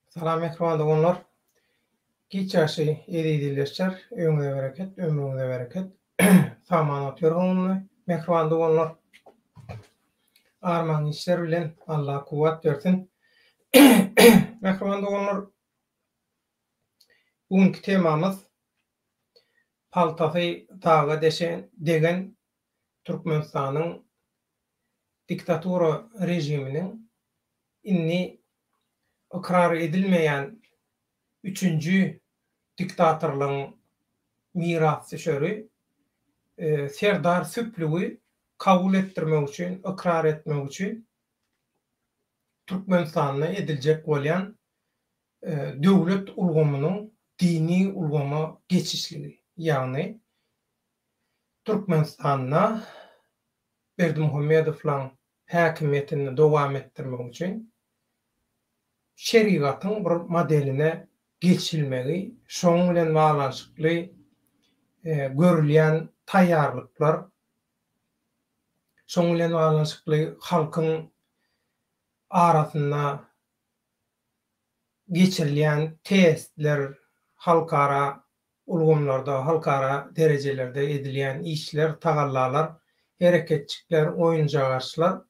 Salam mehriban dogonlar. Giçaşy edildiler. Öňüňe bereket, ömrüňize bereket. Samanat ýörgünli mehriban dogonlar. Arman işler bilen Allah kuwat bersin. Mehriban dogonlar. Bugünkü temamız Paltafy taga degen Türkmenistanyň diktatura rejiminiň inni ikrar edilmeýän 3-nji diktatorlygyň mirasçyşöri Serdar Süplügi kabul etdirmek üçin, ikrar etmek üçin Türkmenistanyna ediljek bolýan döwlet ulgamynyň dini ulgama geçişligi. Ýagny Türkmenistanyna Berdimuhammedowyň häkimetini dowam etdirmek üçin şeriatyň bir modeline geçilmegi, şoň bilen baglanşykly görülýän taýýarlyklar, şoň bilen baglanşykly halkyň arasynda geçirilýän testler, halkara ulgamlarda, halkara derejelerde edilýän işler, tagallalar, hereketçikler, oýunjagaçlar,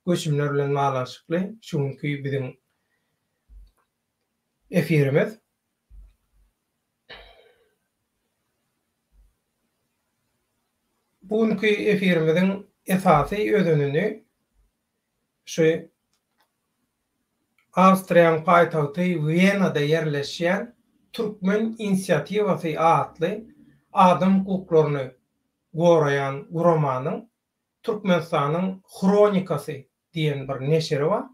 göçümler bilen baglanşykly şuňky biziň efirimiz. Bugünkü efirimiziň esasy ödününi şu Awstriýanyň paýtagty Wienada ýerleşýän Türkmen inisiatiwasy adly adam hukuklaryny goraýan guramanyň Türkmenistanyň Kronikasy diýen bir neşeri bar.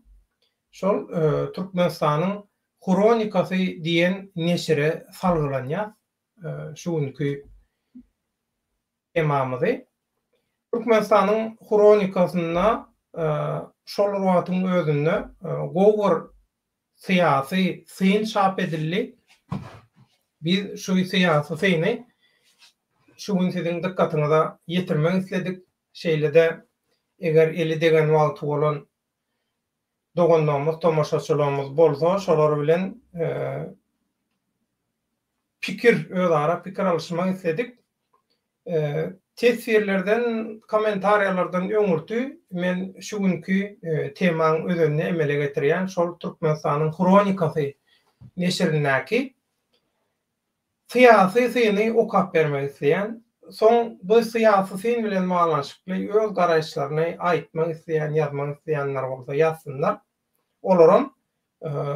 Şol Türkmenistanyň Kronikasy diýen neşere salgylanýar. Şuňky temamyzy Türkmenistanyň Kronikasyna şol wagtyň özünde gowur syýasy syn çap edildi. Biz şu syýasy syny şuň siziň dikkatyňize ýetirmek isledik. Şeýlede eger eli degen wagty bolan dogonlarymyz, tomaşaçylarymyz bolsa, şolar bilen özara pikir alşymak isledik. Tesirlerden, kommentariýalardan öňürtü men şuňky temanyň özüne emele getirýän şol Türkmenistanyň Kronikasy neşrindäki syýasy syny okap bermek isleýän, soň bu syýasy syn bilen baglanşykly öz garaşlaryny aýtmak isleýän, ýazmak isleýänler bolsa ýazsynlar. Olaram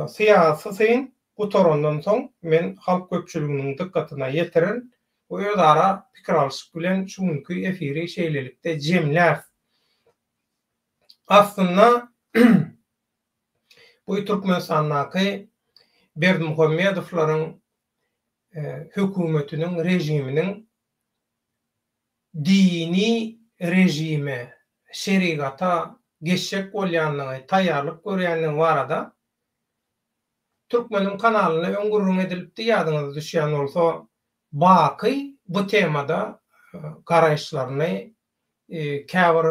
syýasy syn bu torandan soň men halk köpçüliginiň dikkatyna ýetiren bu özara pikir alşyk bilen şuňky efiri şeýlelikde jemlär. Aslında bu Türkmenistanyň Berdimuhammedowyň hökümetiniň, rejiminiň dini rejime, şeriata geçecek bolýanlygy, taýýarlyk görýänligiň barada Türkmenin kanalyna öňgürrüň edilipdi, ýadyňyza düşýän bolsa Baky bu temada garaşlaryny, käbir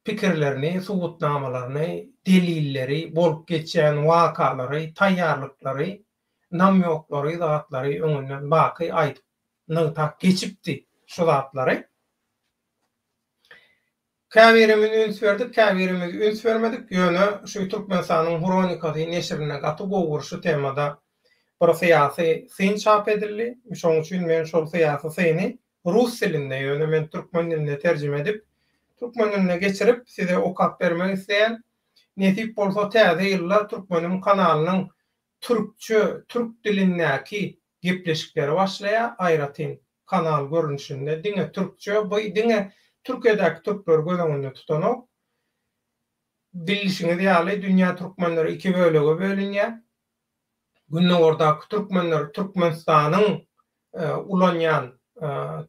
pikirlerini, subutnamalaryny, delilleri, bolup geçýän wakalary, taýýarlyklary, namyoklary, zatlary öňünden Baky aýdyp nygtak geçipdi şu zatlary. Käbirimiz üns berdik, käbirimiz üns bermedik. Ýöne şu Türkmenistanyň Kronikasy neşrine gaty gowur şu temada bir syýasy syn çap edildi. Şoň üçin men şol syýasy syny rus dilinde, ýöne men türkmen diline terjime edip, türkmen diline geçirip size okap bermek isleýän. Netip bolsa täze ýyllar Türkmenim kanalynyň türk dilindäki gepleşikleri başlaýar. Aýratyn kanal görünüşinde diňe türkçe, bu diňe Türkiýedäki türkler göz tutanok. Bilişiňiz ýaly dünýä türkmenleri iki bölege bölünýär. Günnäwirdaky türkmenler Türkmenistanyň ulanýan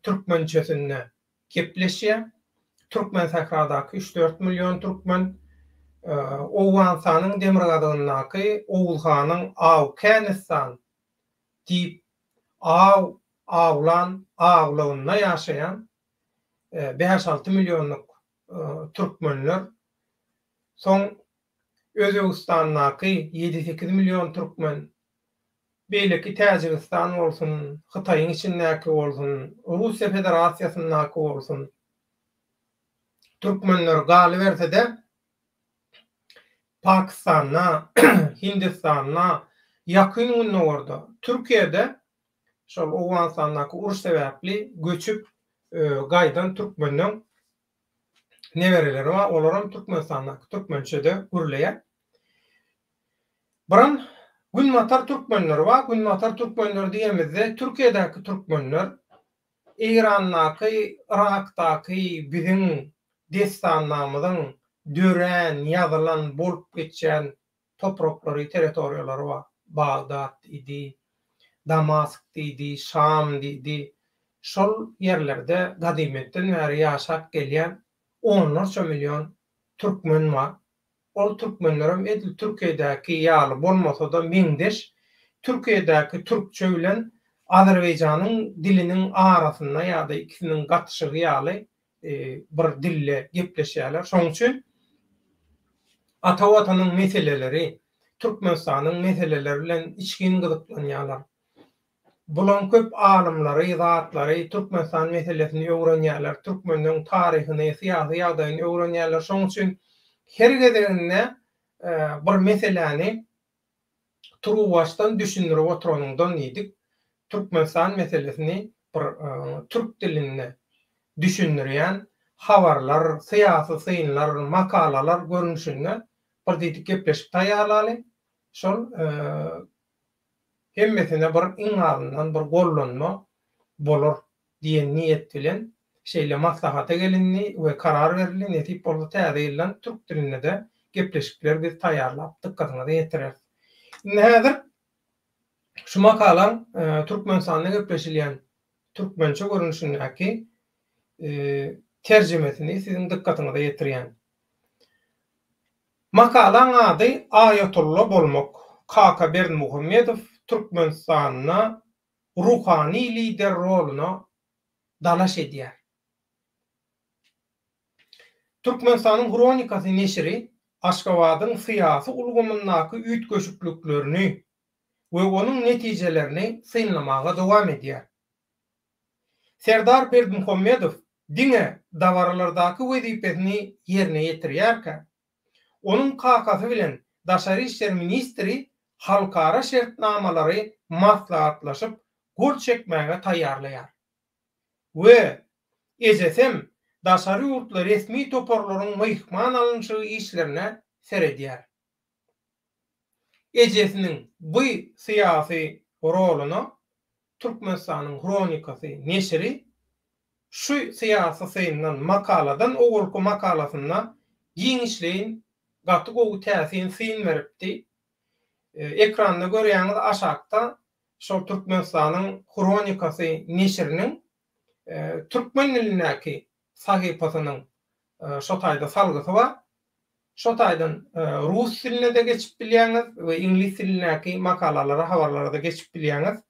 türkmençesinde gepleşýär. Türkmen sahradaky 3-4 milyon türkmen Owgansanyň Demirgazyndaky Owulhanyň Awkanistan diýip awlawyna ýaşaýan 5-6 milyonluk türkmenler soň Özbegistan'naky 7-8 milyon türkmen, beýleki Täjikistan bolsun, Hytaýyň içindäki bolsun, Russiýa Federasiýasyndaky bolsun, türkmenler galy berse-de Pakistana, Hindistana ýakyn günlerde Türkiýede şol Awganistandaky uruş sebäpli göçüp gaýdan türkmeniň nebereleri bar, olaram Türkmenistandaky türkmençede gürleýär. Biram Günnatar türkmenleri bar. Günnatar türkmenleri diýemizde Türkiýedäki türkmenler Eýrandaky, Irakdaky biziň destanlarymyzyň dören, ýazylan, bolup geçen topraklary, territoriýalary bar. Bagdad idi, Damask idi, Şam idi. Şol yerlerde gadimetden bäri ýaşap gelýän onlarça milyon türkmen bar. Ol türkmenlerim edil Türkiýedäki ýaly bolmasa da meňdeş Türkiýedäki türkçe bilen Azerbaýjanyň diliniň arasynda ýa-da ikisiniň gatşygy ýaly bir dille gepleşýärler. Şoň üçin ata watanyň meseleleri, Türkmenistanyň meseleleri bilen içgin gyzyklanýarlar. Bulan köp alymlary, zatlary Türkmenistan meselesini öwrenýärler, türkmeniň taryhyny, syýasy ýagdaýyny öwrenýärler. Şoň üçin her gezeginde bir meseleni turu baştan düşünürüp oturanından yedik. Türkmenistan meselesini bir Türk dilinde düşünürýän habarlar, syýasy synlar, makalalar görnüşinde bir diýdik gepleşip taýýarlaly. Şol hemmesine bir iňaryndan bir gollanma bolar diýen niýet bilen şeýle maslahata gelinni we karar berildi. Netip bolsa täze türk dilinde de gepleşikler biz taýýarlap dykkatyňyza ýetirer. Näzir şu makalan Türkmenistanda gepleşilýän türkmençe görnüşindäki terjemesini siziň dykkatyňyza ýetirýän. Makalan ady Ayatullah bolmak. Kaka Berdimuhammedow Türkmenistanyna ruhani lider roluna dalaş edýär. Türkmenistanyň Kronikasy neşri Aşgabatyň syýasy ulgamyndaky üýtgeşikliklerini we onuň netijelerini synlamaga dowam edýär. Serdar Berdimuhammedow diňe dawaralardaky wezipesini ýerine ýetirýärkä, onuň kakasy bilen Daşary işler ministri halkara şertnamalary maslahatlaşyp gol çekmäge taýýarlaýar. We ejesem daşary ýurtlar resmi toparlaryň myhman alynşy işlerine seredýär. Ejesiniň bu syýasy roluna Türkmenistanyň Kronikasy neşri şu syýasy syndan makaladan ogulky makalasyna giňişleýin gaty gowy täsirin syn beripdi. Ekranda görýäňiz aşakda şol Türkmenistanyň Kronikasy neşriniň türkmen dilindäki sahypasynyň şo taýda salgysy bar. Şo taýdan rus diline de geçip bilýäňiz we ingliz dilindäki makalalary, habarlara da geçip bilýäňiz.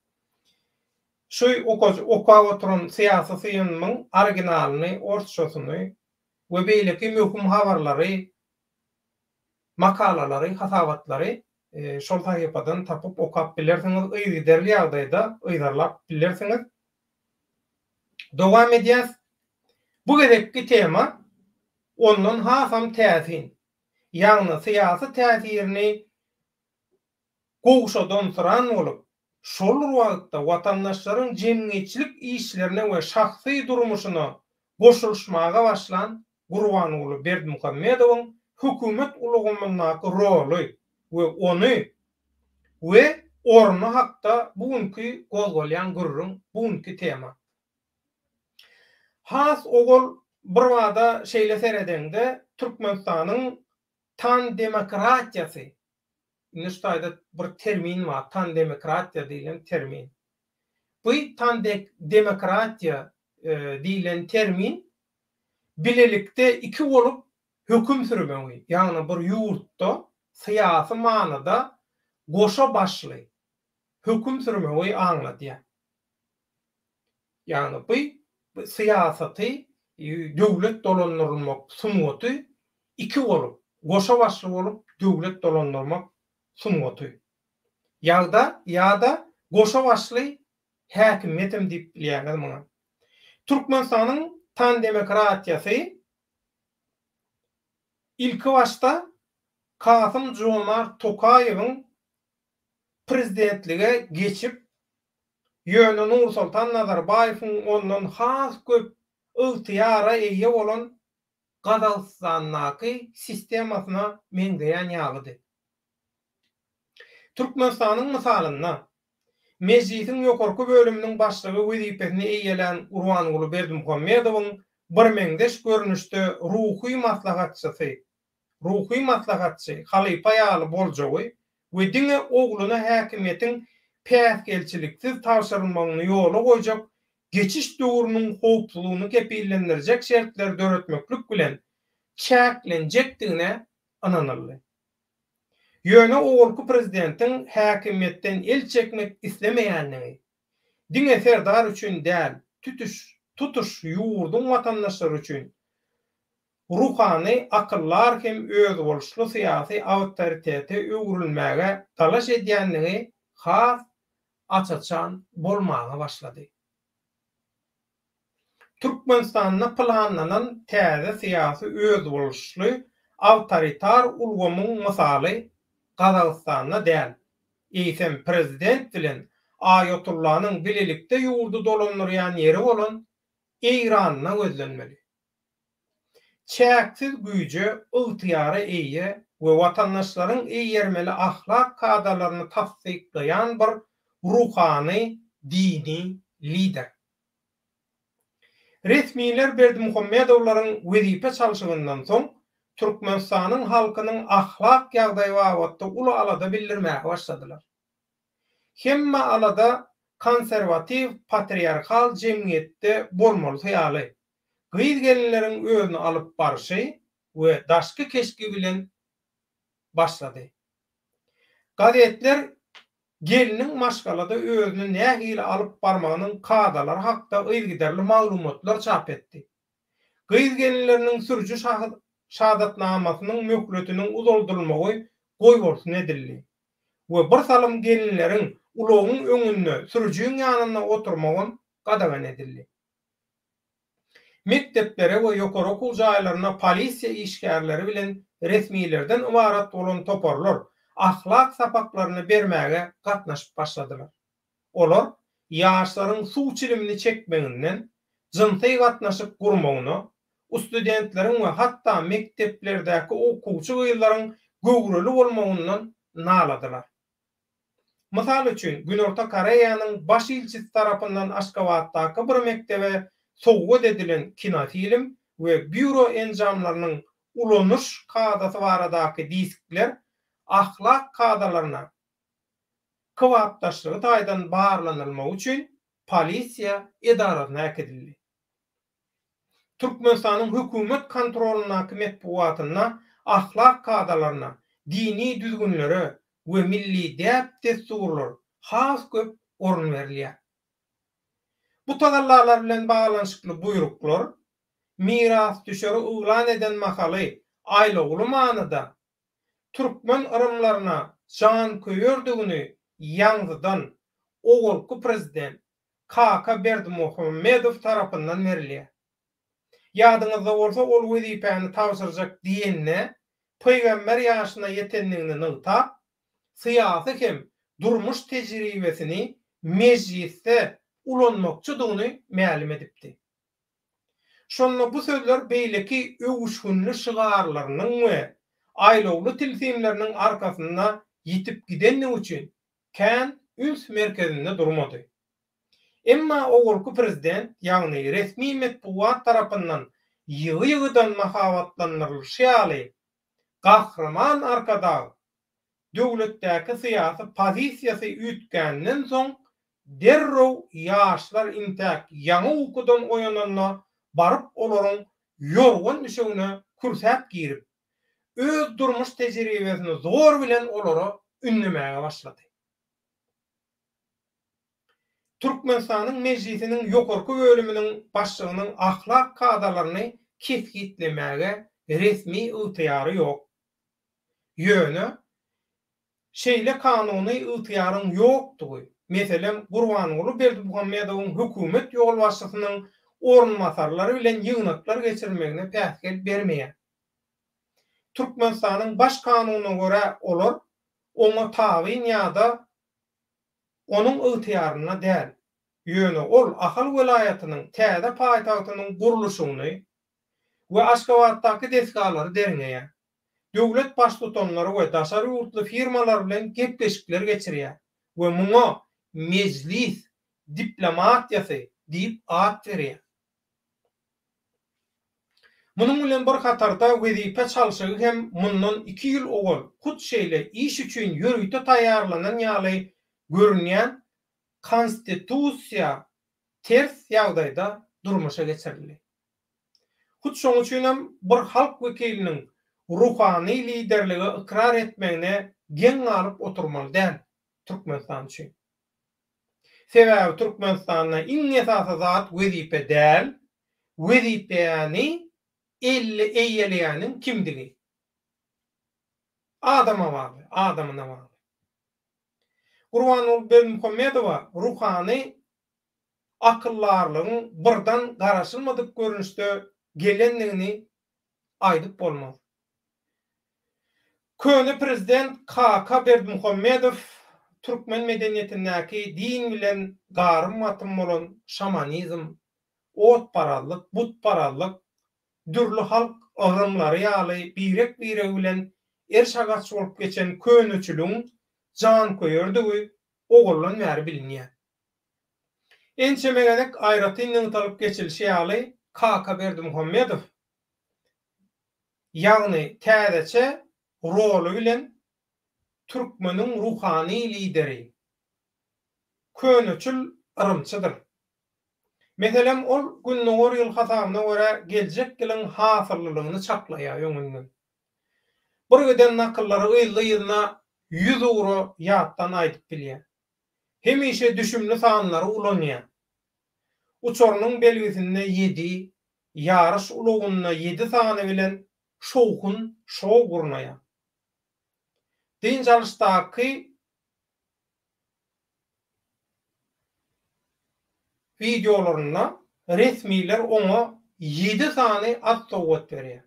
Şu okap oturan syýasy synyň originalyny, ortçasyny we beýleki möhüm habarlary, makalalary, hasabatlary şol sahypadan tapyp okap bilersiňiz, ýygyderli ýagdaýda ýygarlap bilersiňiz. Dowam edýäs. Bu gezekki tema ondan hasam täsin. Ýagny syýasy täsirini gowşadan syran bolup, şol wagtda watandaşlaryň jemgyýetçilik işlerine we şahsy durmuşyna goşulmaga başlan Gurbanuly Berdimuhammedowyň hökümet ulgamyndaky roly we ony we orny hakda bugünkü gozgolýan gurrun bugünkü tema. Has ogol bir wada şeýle seredende Türkmenistanyň tan demokratiýasy, nüştaýda bir termin bar, tan demokratiýa diýilen termin. Bu tan demokratiýa diýilen termin bilelikde iki bolup höküm sürmegi, ýagny bir ýurtda syýasy manada goşa başly höküm sürmegi aňlatýar. Ýagny bu syýasaty döwlet dolanlyrmak sunuty iki bolup goşa başly bolup döwlet dolandyrmak sunmaty. Ýa-da goşa başly häkimiýetim diýip bilýärler muňa. Türkmenistanyň tan demokratiýasy ilki başta Kasım-Jomart Tokaýewiň prezidentlige geçip ýöne Nursultan Nazarbaýewiň ondan has köp ygtyýara eýe bolan Gazagstandaky sistemasyna meňzeýän ýalydy. Türkmenistanyň mysalyna mejlisiň ýokarky bölüminiň başlygy wezipesini eýelen Urbanguly Berdimuhammedowyň birmeňdeş görnüşde ruhy maslahatçy Halypa ýaly boljagy we diňe ogluny häkimiýetiň päsgelçiliksiz tawşyrylmagyny ýola goýjak geçiş döwrüniň howpsuzlygyny kepillendirjek şertler döretmeklik bilen çäklenjekdigine ananyldy. Ýöne ogulky prezidentiň häkimiýetden el çekmek islemeýänligi, diňe serdar üçin däl, tutuş ýurdun watandaşlary üçin ruhany akyllar hem öz boluşly syýasy awtoriteti öwrülmäge talaş edýänligi has açaçan bolmagy başlady. Türkmenistanyň planlanan täze syýasy öz boluşly awtoritar ulgamyň mysaly Gazagstanda däl. Eýsem prezident bilen Aýatıllahnyň bilelikde ýurdu dolandyrýan ýeri bolan Eýranyna gözlenmeli. Çäksiz güýje, ygtyýara eýe we watandaşlaryň eýermeli ahlak kadalaryny tasdikleýän bir ruhany, dini lider. Resmiler Berdimuhammedowlaryň wezipe çalşygyndan soň Türkmenistanyň halkynyň ahlak ýagdaýy babatda uly alada bildirmäge başladylar. Hemme alada konservativ patriarkal jemgyýetde bolmaly hyýaly, gyz gelinleriň özüni alyp barşy we daşky keşki bilen başlady. Gazetler geliniň maşgalada özüni nähili alyp barmagynyň kadalary hakda ýygydarly maglumatlar çap etdi. Gyz gelinleriniň sürücü şahadatnamasynyň möhletiniň uzoldurylmagy goýborsun edildi. We bir salym gelinleriň ulogyň öňünde sürüjüň ýanyna oturmagy gadagan edildi. Mekteplere we ýokary okul jaýlaryna polisiýa işgärleri bilen resmilerden ibarat bolan toparlar ahlak sapaklaryny bermäge gatnaşyp başladylar. Olar ýaşlaryň suw çilimini çekmeginden, jynty gatnaşyp gurmagyny, studentleriň we hatda mekteplerdäki okuwçy gyýlaryň göwreli bolmagyndan naladylar. Mysal üçin, Günorta Koreýanyň baş ilçisi tarapyndan Aşgabatdaky bir mektebe sowgat edilen kinofilm we büro enjamlarynyň ulanyş kadasy baradaky diskler ahlak kadalaryna kowapdaşlygy taýdan barlanylmagy üçin polisiýa edarasyna äkedildi. Türkmenistanyň hökümet kontrolunaky medpuwatyna ahlak kadalaryna, dini düzgünlere we milli däp desturlar has köp orun berilýär. Bu tagallarlar bilen baglanşykly buyruklar miras düşeri uglan eden makaly aýlagly manyda türkmen ırımlaryna jan köýerdigini ýaňzydan ogulky prezident Kaka Berdimuhammedow tarapyndan berilýär. Ýadyňyzda bolsa ol wezipäni tawşyrjak diýenne peýgamber ýaşyna ýetenligini nygtap, syýasy hem durmuş tejribesini mejlisde ulanmakçydygyny ma'lum edipdi. Şonda bu sözler beýleki öwüşgünli şygarlarynyň we aýlagly tilsimleriniň arkasynda ýitip gidenligi üçin kän üns merkezinde durmady. Emma ogulky prezident, ýagny resmi medpuwat tarapyndan ýygy-ýygydan mahabatlandyrylyşy gahraman arkada döwletdäki syýasy pozisiýasy ütgänden soň derrow ýaşlar intäk ýaňy ukudan oýananna baryp olaryň ýorgun düşegine kürsät girip öz durmuş tejribesini zor bilen olara ünlemäge başlady. Türkmenistanyň mejlisiniň ýokarky bölüminiň başlygynyň ahlak kadalaryny kesgitlemäge resmi ygtyýary ýok. ýöne şeýle kanuny ýytyýaryň ýokdugy. Meselem Gurbanuly Berdimuhammedowyň hökümet ýol başçysynyň ornmasarlary bilen ýygnaklar geçirmegine päsgel bermeýär. Türkmenistanyň baş kanunyna görä olar oňa tabyn ýa-da onuň ýytyýaryna däl. Ýöne ol Ahal welaýatynyň täze paýtagtynyň guruluşyny we Aşgabatdaky desgalary derňeýär. Döwlet baş tutanlary we daşary ýurtly firmalar bilen gepleşikler geçirýär we muňa mejlis diplomatiýasy diýip ad berýär. Munyň bilen bir hatarda wezipe çalşygy hem mundan 2 ýyl ogul hut şeýle iş üçin ýörüýte taýýarlanan ýaly görünýän konstitusiýa ters ýagdaýda durmuşa geçirildi. Hut şoň üçin hem bir halk wekiliniň ruhany liderligi ikrar etmegine geň alyp oturmaly däl Türkmenistan üçin. Sebäbi Türkmenistanyna iň esasy zat wezipe däl, wezipeýäni eýeleýäniň kimdigi? Adama bagly, adamyna bagly. Gurbanuly Berdimuhammedowa ruhany akyllarlygyň birden garaşylmadyk görünüşde gelenligini aýdyp bolmaz. Köne prezident K.K. Berdimuhammedow Türkmen medeniýetindäki din bilen garym matym bolan şamanizm, otparallyk, butparallyk, dürli halk agrymlary ýaly birek bilen erşagaç bolup geçen köneçiligiň jan koýerdigi ogullan bäri bilinýär. Ençemegedek aýratynyň talyp geçilişi ýaly K.K. Berdimuhammedow ýagny täzeçe rolu bilen Türkmeniň ruhany lideri, köneçil yrymçydyr. Meselem ol günnäger ýyl hasabyna görä geljek ýylyň hasyrlylygyny çaklaýar ýöňünden. Bir geden nakyllary ýylyna 100 euro ýatdan aýdyp bilýär. Hemişe düşümli sanlary ulanýar. Uçorunyň belgisinde 7, ýarış ulugyna 7 sany bilen şowkun şow gurnaýar. Din çalyşdaky videolaryna resmiler oňa 7 sany at-sowgat berýär.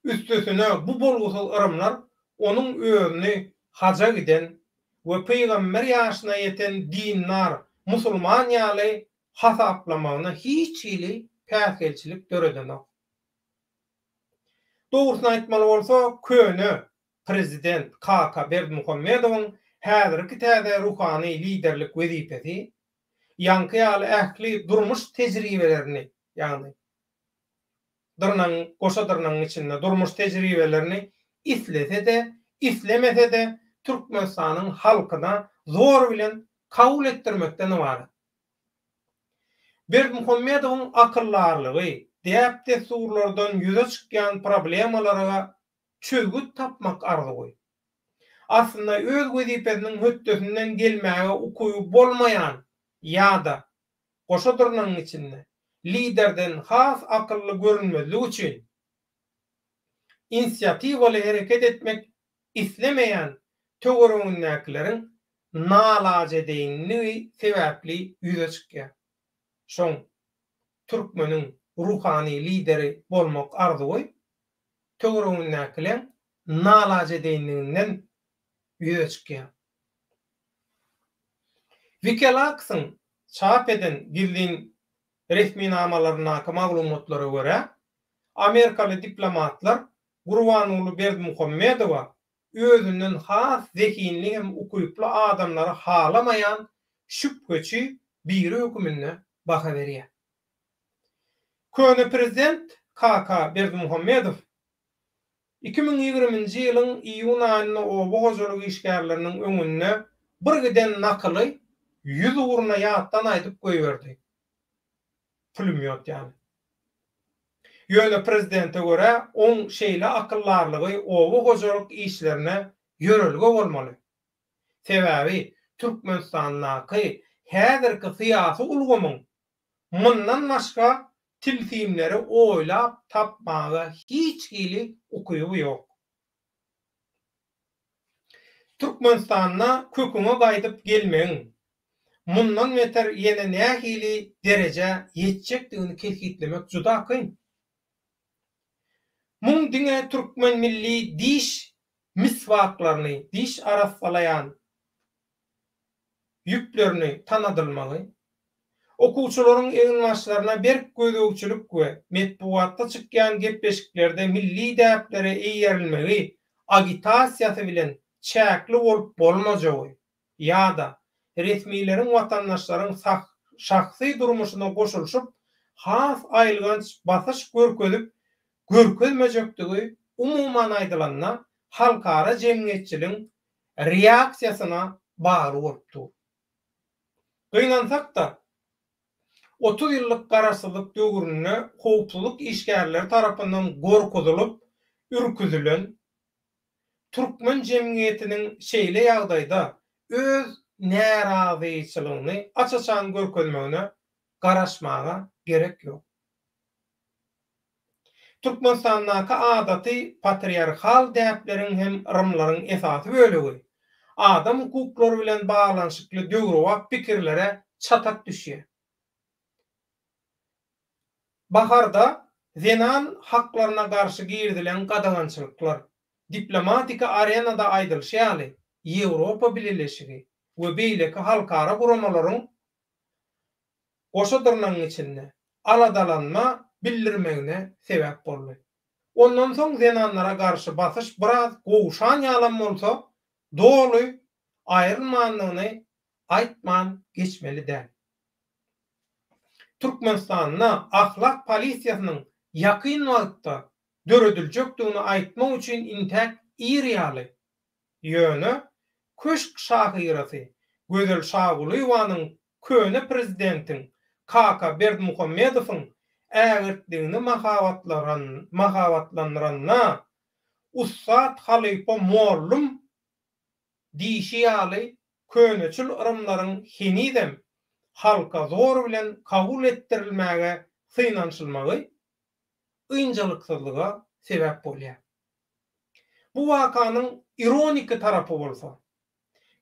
Üstüsine bu bolgusyl ırımlar onuň özüni haja giden we peýgamber ýaşyna ýeten dinler, musulman ýaly hasaplamagyna hiç ýyly päsgelçilik döredenok. Dogrusyny aýtmaly bolsa, köne prezident K.K. Berdimuhammedowyň häzirki täze ruhany liderlik wezipesi ýanky ýaly ähli durmuş tejribelerini, ýagny goşadyrnaň içinde durmuş tejribelerini islese de, islemese de Türkmenistanyň halkyna zor bilen kabul etdirmekden ibaret. Berdimuhammedowyň akyllarlygy, däpde surlardan ýüze çykýan problemalara çözgüt tapmak arzugy. Aslında öz wezipesiniň höttesinden gelmäge ukuýy bolmaýan ýa-da goşadyrnaň içinde liderden has akıllı görünmezlik üçin inisiýatiwaly hereket etmek islemeýän töwerüňdäkileriň nalaç edenligi sebäpli ýüze çykýar. Şoň Türkmeniň ruhany lideri bolmak arzugy töwerüňdäkileň nalaç edenliginden ýüze çykýar. Wikileaks'ın çap eden gildin resmi namalaryna maglumatlara görä, Amerikaly diplomatlar Gurbanuly Berdimuhammedowa özünden has zekinli hem ukuyuply adamlary halamayan şüpheçi bir hökümine baha berýär. Köne prezident K.K. Berdimuhammedow 2020-nji ýylyň iýun aýyna oba gojalyk işgärleriniň öňünde bir giden nakyly 100 uruna ýatdan aýdyp goýberdi. Pulemyot ýani. Ýöne prezidente görä oň şeýle akyllarlygy oba gojalyk işlerine ýörelge bolmaly. Sebäbi Türkmenistanyňky häzirki syýasy ulgamyň mundan başga tilsimleri oýlap tapmaga hiç ýyly ukuýy ýok. Türkmenistanyna köküňe gaýdyp gelmeň. Mundan beter ýene nähili derece ýetjekdigini kelkitlemek juda kyn. Muň diňe türkmen milli diş miswaklaryny, diş arassalayan ýüplerini tanadylmagy, okuwçylaryň eňmaşlaryna berk gözegçilik we medpuwatda çykýan gepleşiklerde milli däplere eýerilmegi, agitasiýasy bilen çäkli bolup bolmajagy ýa-da resmiýlerin watandaşlaryň şahsy durmuşyna goşulşyp has aýylganç basyş görkezmejekdigi umuman aýdylanna halkara jemgyýetçiligiň reaksiýasyna bagly bolupdy. Gynansak da 30 ýyllyk garaşsyzlyk döwrüne howpsuzlyk işgärleri tarapyndan gorkuzylyp ürküzilen türkmen jemgyýetiniň şeýle ýagdaýda öz närazyçylygyny açaçan görkezmegine garaşmaga gerek ýok. Türkmenistanyňky adaty patriarhal däpleriň hem rymlaryň esasy bölegi. Adam hukuklary bilen baglanşykly döwrewak pikirlere çatak düşýär. Baharda zenan haklaryna garşy girdilen gadagançylyklar diplomatika arenada aýdylşýaly Ýewropa Birleşigi we beýleki halkara guramalaryň goşadyrnyň içinde aladalanma bildirmegine sebäp boldy. Ondan soň zenanlara garşy basyş biraz gowşan ýalan bolsa, doly aýrylmanlygyny aýtman geçmeli däl. Türkmenistanyna ahlak polisiýasynyň ýakyn wagtda dörediljakdygyny aýtmak üçin intäk ýerýaly. Ýöne köşk şahyrasy Gözel Şagulyowanyň köne prezidentiň Kaka Berdimuhammedowyň ägirtligini mahabatlandyranna Ussat Halypa Mollum diýşýaly köneçil ırımlaryň henidem halka zor bilen kabul ettirilmäge synanşylmagy ynjylyksyzlyga sebäp bolýar. Bu wakanyň ironiki tarapy bolsa,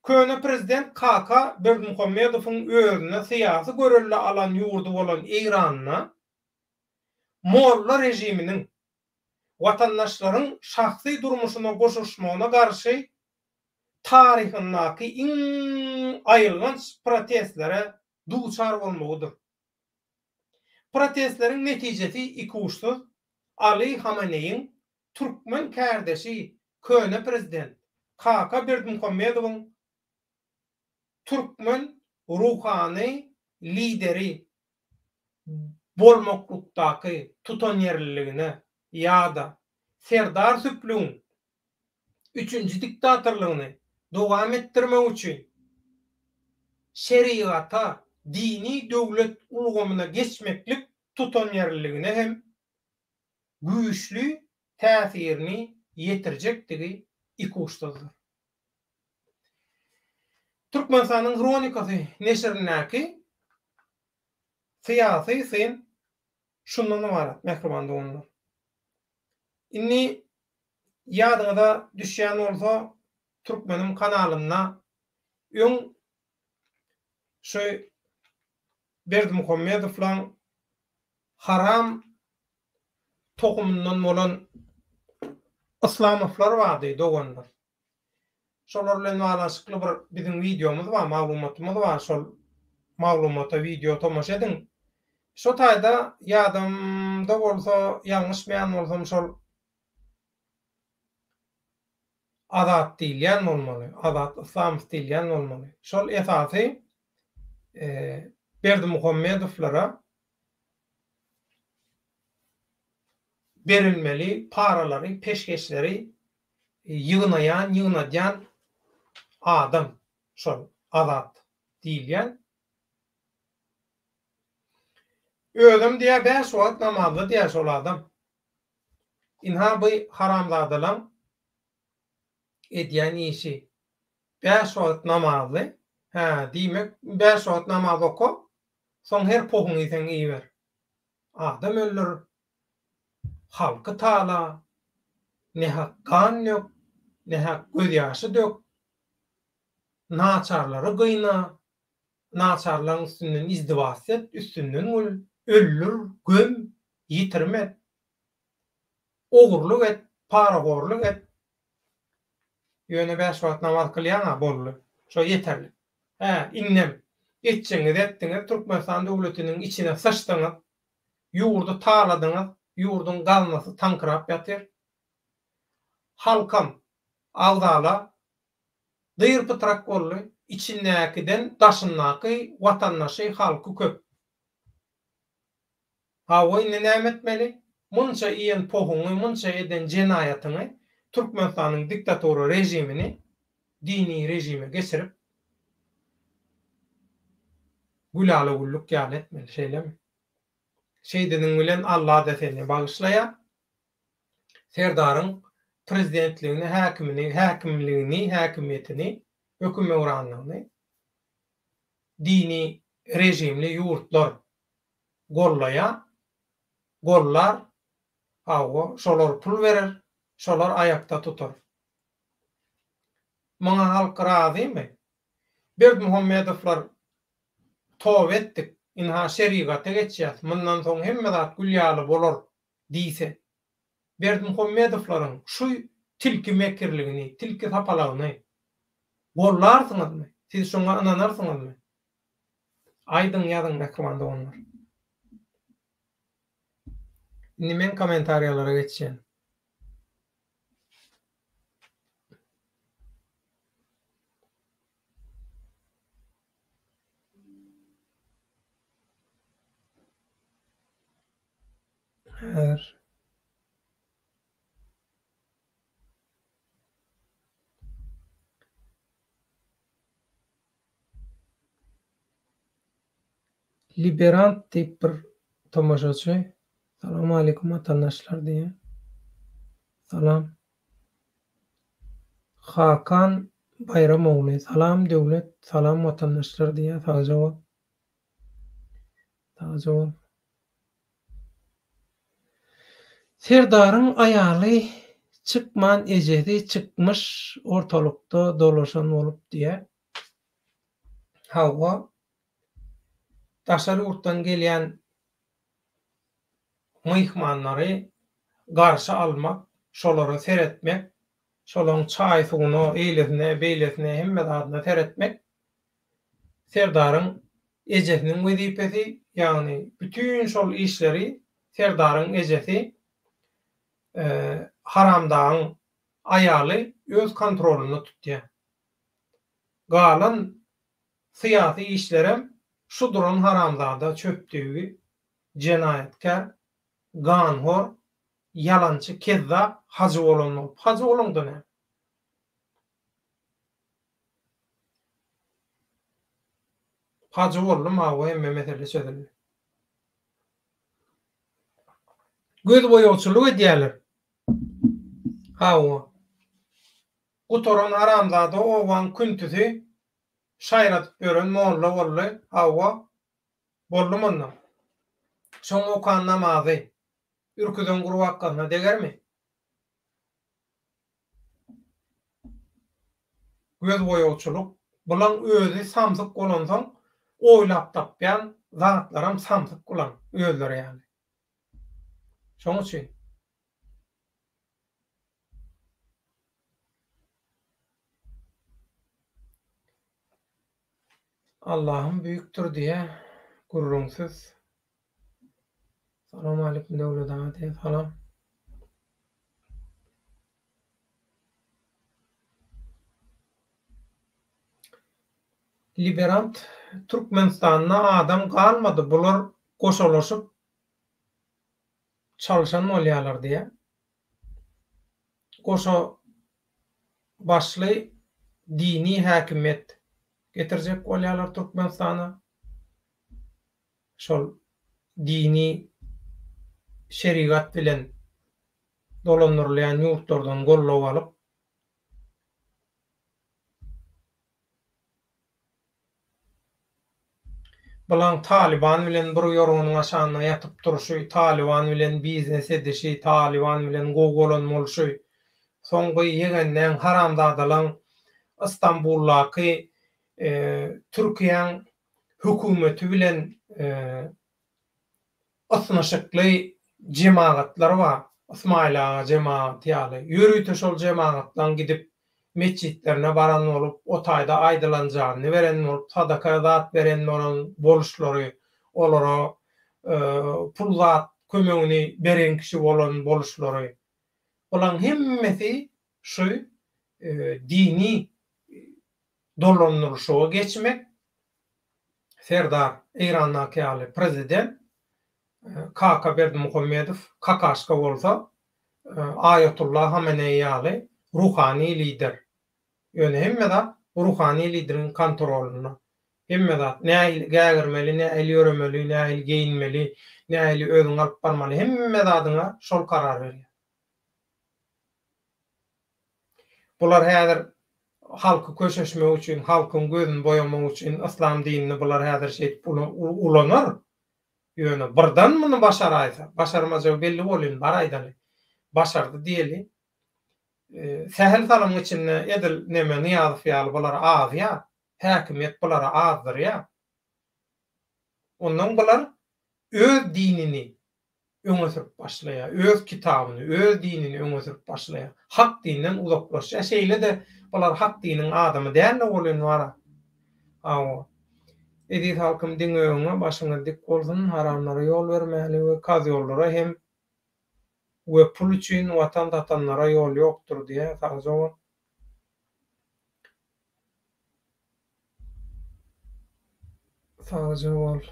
köne prezident Kaka Berdimuhammedowyň özüne syýasy görelle alan ýurdu bolan Eýranyna Molla rejiminiň watandaşlaryň şahsy durmuşyna goşuşmagyna garşy taryhyndaky iň aýylganç protestlere duçar bolmagydyr. Protestleriň netijesi iki uçsuz Ali Hameneýiň türkmen kärdeşi köne prezident Kaka Berdimuhammedowyň türkmen ruhany lideri bolmaklykdaky tutanýerliligine ýa-da Serdar Süplüň 3-nji diktatorlygyny dowam etdirmek üçin şeriata, dini döwlet ulgamyna geçmeklik tutanýerligine hem güýçli täsirini ýetirjekdigi iki uçsuzdyr. Türkmenistanyň kronikasy neşrindäki syýasy syn şundan ibaret, mehriban doganlar. Inni ýadyňyza düşýän bolsa, Türkmenim kanalymna öň şu Berdimuhammedowyň haram tokumundan bolan islamoflar bardy doganlar. Şolar bilen baglanşykly bir bizim videomuz bar, maglumatymyz bar. Şol maglumata video tomaşa ediň. Şo taýda ýadymda bolsa, ýalňyşmaýan bolsam şol Azat diýilýän bolmaly, Azat Islam diýilýän bolmaly. Şol esasy Berdimuhammedowlara berilmeli paralary, peşkeşleri ýygnadýan adam. Şol Azat diýilýän. Özüm diýe 5 wagt namazda diýe şol adam. Inha bu haramzadalar edýän işi 5 wagt namazdy. Diýmek 5 wagt namaz oku, soň her pohuny sen iýber. Adam öldür. Halky tala. Ne hakkan ýok, ne hak göz ýaşy dök. naçarlary gyna, naçarlaryň üstünden izdibas et, üstünden öllür, göm, yitirme, ogurluk et, paragorluk et. Ýöne 5 wagt namaz kılýan bolly. Şo ýeterli. Innem. Etçeňiz etdiňiz, Türkmenistan döwletiniň içine sıçdyňyz, ýurdu taladyňyz, ýurdun galmasy tankyrap ýatyr. Halkam, agdala, dyrpytrak bolly, içindäkiden daşyndaky watandaşy halky köp. Hawa ine näme etmeli? Munça iýen pohuňy, munça eden jenaýatyny Türkmenistanyň diktatory rejimini dini rejime geçirip gulaly gulluk ýaly etmeli, şeýlemi? Şeýdeniň bilen Allah deseni bagyşlaýar. Serdaryň prezidentligini, häkimligini, häkimiýetini, hökümranlygyny dini rejimli ýurtlar gollaýar. Gollar hawa şolar pul berer, şolar ayakta tutar. Maňa halk razymy? Berdimuhammedowlar towp etdik, inha şerigaty geçýär. Mundan soň hemme zat gülýaly bolar diýse. Berdimuhammedowlaryň şu tilki mekirligini, tilki tapalagyny gollarsyňyzmy? Siz şoňa inanarsyňyzmy? Aýdyň ýazyň mekrumanda onlar. Nimen komentariýalara geçýän. Her liberant diýip bir tomoşaçy. Salam aleykum vatandaşlar diye. Salam. Hakan Bayramoglu. Salam devlet. Salam vatandaşlar diye. Sağ ol. Sağ ol. Serdaryň aýaly çıkman ejedi çıkmış ortalykda dolaşan bolup diye. Hawa taşary urtdan gelýän myhmanlary garşy almak, şolary seretmek, şolaryň çaý suwuny eýlesine, beýlesine hemme zadyna seretmek serdaryň ejesiniň wezipesi, ýagny bütün şol işleri serdaryň ejesi haramdagyň aýaly öz kontrolünde tutýar. Galan syýasy işlerem şu duran haramzada çöpdügi jenaýatkar, ganhor, yalançy, kezzap, hacı bolan, hacı bolanda ne? Hacı boldum hawa hemme mesele çözüldi. Göz boýawçylyk edýärler. Hawa. Gutoran haramzada owan küntüsi şaýratyp beren molla bolly, hawa boldum ondan. Şoň okan namazy ürküden gurwakkasyna degermi? Göz boýawçylyk bulan özü samsyk bolansoň oýlap tapýan zatlaram samsyk bolan özleri ýaly. Şoň üçin Allah'ım büyüktür diye gururumsuz. Salam aleyküm devlet diye salam. Liberant Türkmenistan'na adam kalmadı. Bular koşulaşıp çalışan bolýarlar diye. Koşu başly dini häkimet getirjek bolýarlar Türkmenistana. Şol dini şeriat bilen dolandyrylýan ýurtlardan gollap alyp bulan Taliban bilen bir ýorgunyň aşagyna ýatyp durşy, Taliban bilen biznes edişi, Taliban bilen gogolan bolşy, soňky ýegenden haramzadalyň Istanbuldaky Türkiýeň hökümeti bilen asnaşykly jemaatlar bar. İsmail Ağa jemaaty ýaly. Ýürüýte şol jemaatdan gidip meçitlerine baran olup, o taýda aýdylanjany beren olup, sadaka zat beren boluşlary, olara pul zat kömegini beren kişi bolan boluşlary. Olaň hemmesi şu dini dolanylşyga geçmek. Serdar Eýrandaky ýaly prezident Kaka Berdimuhammedow Kakaşka bolsa Ayatullah Hamenei ýaly ruhani lider. Ýöne hemme ruhani liderin kontrolüne. Hemme näil gägirmeli, näil ýöremeli, näil geyinmeli, näil özüň alyp barmaly. Hemme adyna şol karar berýär. Bular häzir halky köşeşmek üçin, halkyň gözüni boýamak üçin islam dinini bular häzir şeýip ulanar. Ýöne birden muny başaraýsa, başarmajagy belli bolýan bar aýdaly. Başardy diýeli. Sähel salam içinde edil neme Niýazow ýaly bular az ýa, häkimiýet bulara azdyr ýa. Ondan bular öz dinini öňe sürüp başlaýar, öz kitabyny, öz dinini öňe sürüp başlaýar. Hak dinden uzaklaşýar. Şeýle de bular hak diniň adamy däl bolýan wara. Edil halkym diňöňe başyňa dik bolsun, haramlara ýol bermäli we kaz ýollara hem we pul üçin watan tatanlara ýol ýokdur diýe sagajak. Sagajak.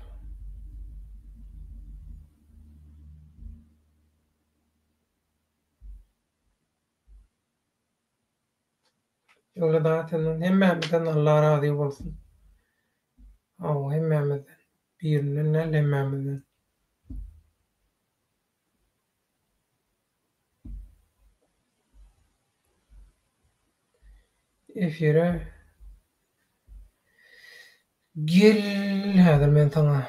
Ýöle datynyň hemmemizden Allah razy bolsun. Hemmemizden birinin hemmemizden. Efire gel häzir men taňa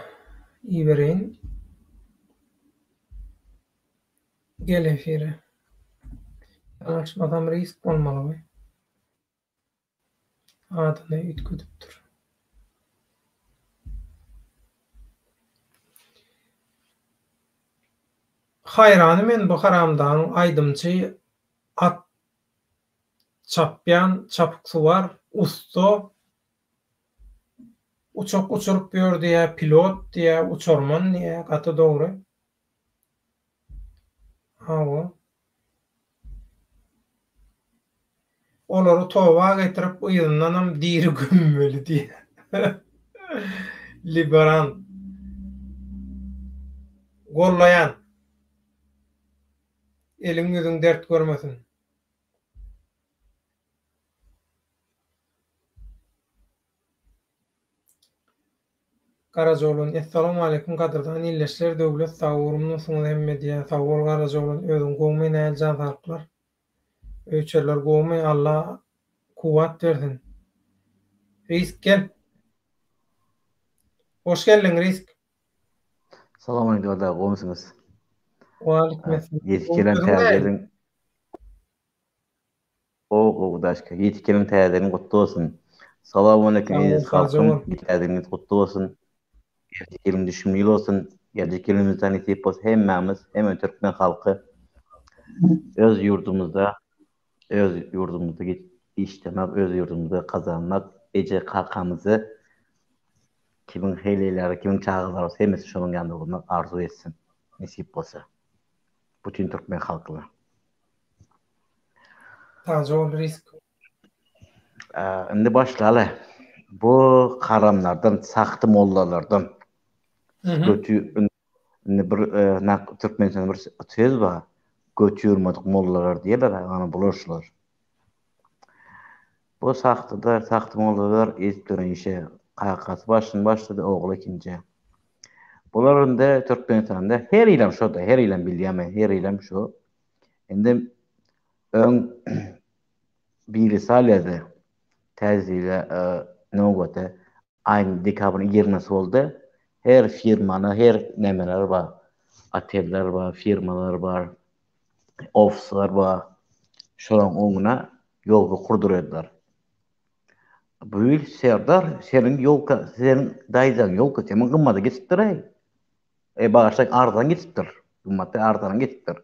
ibereýin. Gel efire. Açmadan risk bolmaly. Adyny ütgüdüpdir. Haýrany men bu haramdan aýdymçy at çapýan çapyksy bar, usta uçak uçurup ýördiýär, pilot diýär, uçurman diýär, gaty dogry. Olary towa getirip ýyndanam diri gömmeli diýär. Liberan gollayan eliň ýüzüň dert görmesin. Karajolun, assalamu aleykum kadırdan illeşler döwlet sağurumnu suňy hemme diýär. Sag bol Karajolun, özüň gowmy näl jazarklar. Öýçerler gowmy Allah kuwat bersin. Risk gel. Hoş geldin Risk. Salam aleykum da gowmysyňyz? Waleyküm esselam. Ýetikelen täzeleriň Gowdaşka, ýetikelen täzeleriň gutly bolsun. Salam aleykum halkym, täzeleriňiz gutly bolsun. Ýetikelen düşümli bolsun. Ýetikelerimizden ýetip bolsa hemmemiz, hem Türkmen halky öz ýurdumyzda işlemek, öz ýurdumyzda kazanmak, eje kalkamyzy kimin heyleleri, kimin çağızları hemmesi şonun ýanynda bolmak arzu etsin. Nesip bolsa. Bütün Türkmen halkyna. Tajol risk. Indi başlaly. Bu haramlardan, sahtı mollalardan Türkmenistan'da bir söz var. Götürmedik mollalar diýerler, ana buluşlar. Bu sahtı mollalar eziplerin işe kakası başladı, oğlu ikinci. Buların da Türkmenistan'da her ilem şoda, her ilem bilýärmi, her ilem şu. Indi ön biri salyady täzile nowata aýny dekabrın 20-si boldy. Her firmany, her nemeler bar. Oteller bar, firmalar bar, ofisler bar. Şolan oňuna ýol gurdurýarlar. Bu yıl Serdar senin yolka, senin daydan yolka senin gımmada geçipdir ey. Bağışsak ardan geçipdir. Gımmada ardan geçipdir.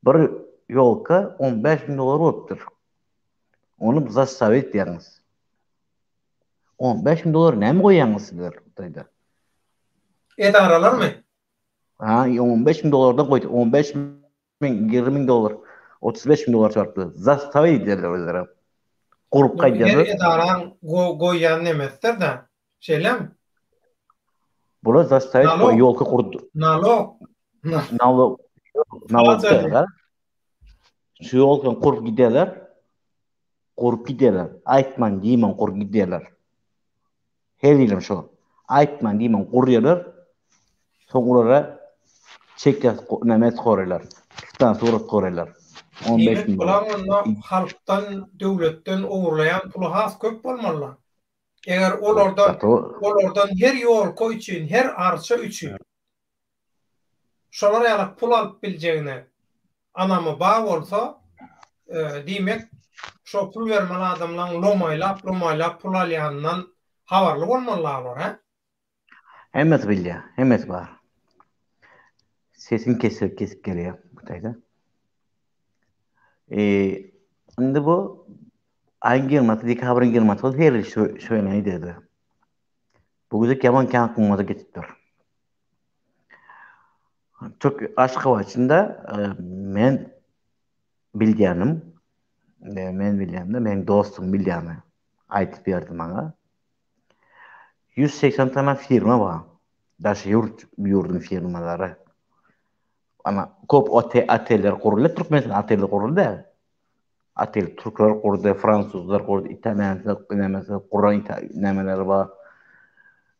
Bir yolka 15.000 dolar olupdur. Onu bize savet diýäňiz. 15.000 dolar näme goýýaňyz sizler dayda? Edaralar mı? Ha, 15.000 dolardan koydu. 15.000, 20.000 dolar, 35.000 dolar çarptı. Zastava ediyorlar özleri. Kurup Her kaydılar. edaran goýan nemesdir de. Şeýle mi? Bula zastava Nalog. yolka kurdu. Nalog. Nalog, nalog Façaly. da. Şu yolkan kurup giderler. Kurup giderler. Aytman diýmen kurup giderler. Her ýelim şu. Aytman diýmen kurýarlar. Soňra çekyat nämet goralar. Tutan surat goralar. 15.000 Demek dolar. bular halktan, döwletden owurlayan pulu has köp bolmaly. Eger olardan her ýolko üçin, her arça üçin şolar ýaly pul alyp biljegine anamy ba bolsa, diýmek şo pul bermeli adamlaryň lomaýlap pul alýandan habarly bolmalylar, ha? Hemmet bilýär, hemmet bar. Sesin kesip gelýär bu taýda. Indi bu ayın 20, dekabrın 20 her yıl şöyle dedi. Bu güzel yaman kankımada gittiler. Çok Aşgabatçında men bilýänim, men dostum bilýäni aýtyp berdi maňa. 180 tane firma var. Daşy yurdun firmalary. Ana köp oteller kuruldy, Türkmenistan otelleri kuruldy. Atel Türkler kurdu, Fransuzlar kurdu, İtalyanlar kuran nemeler var.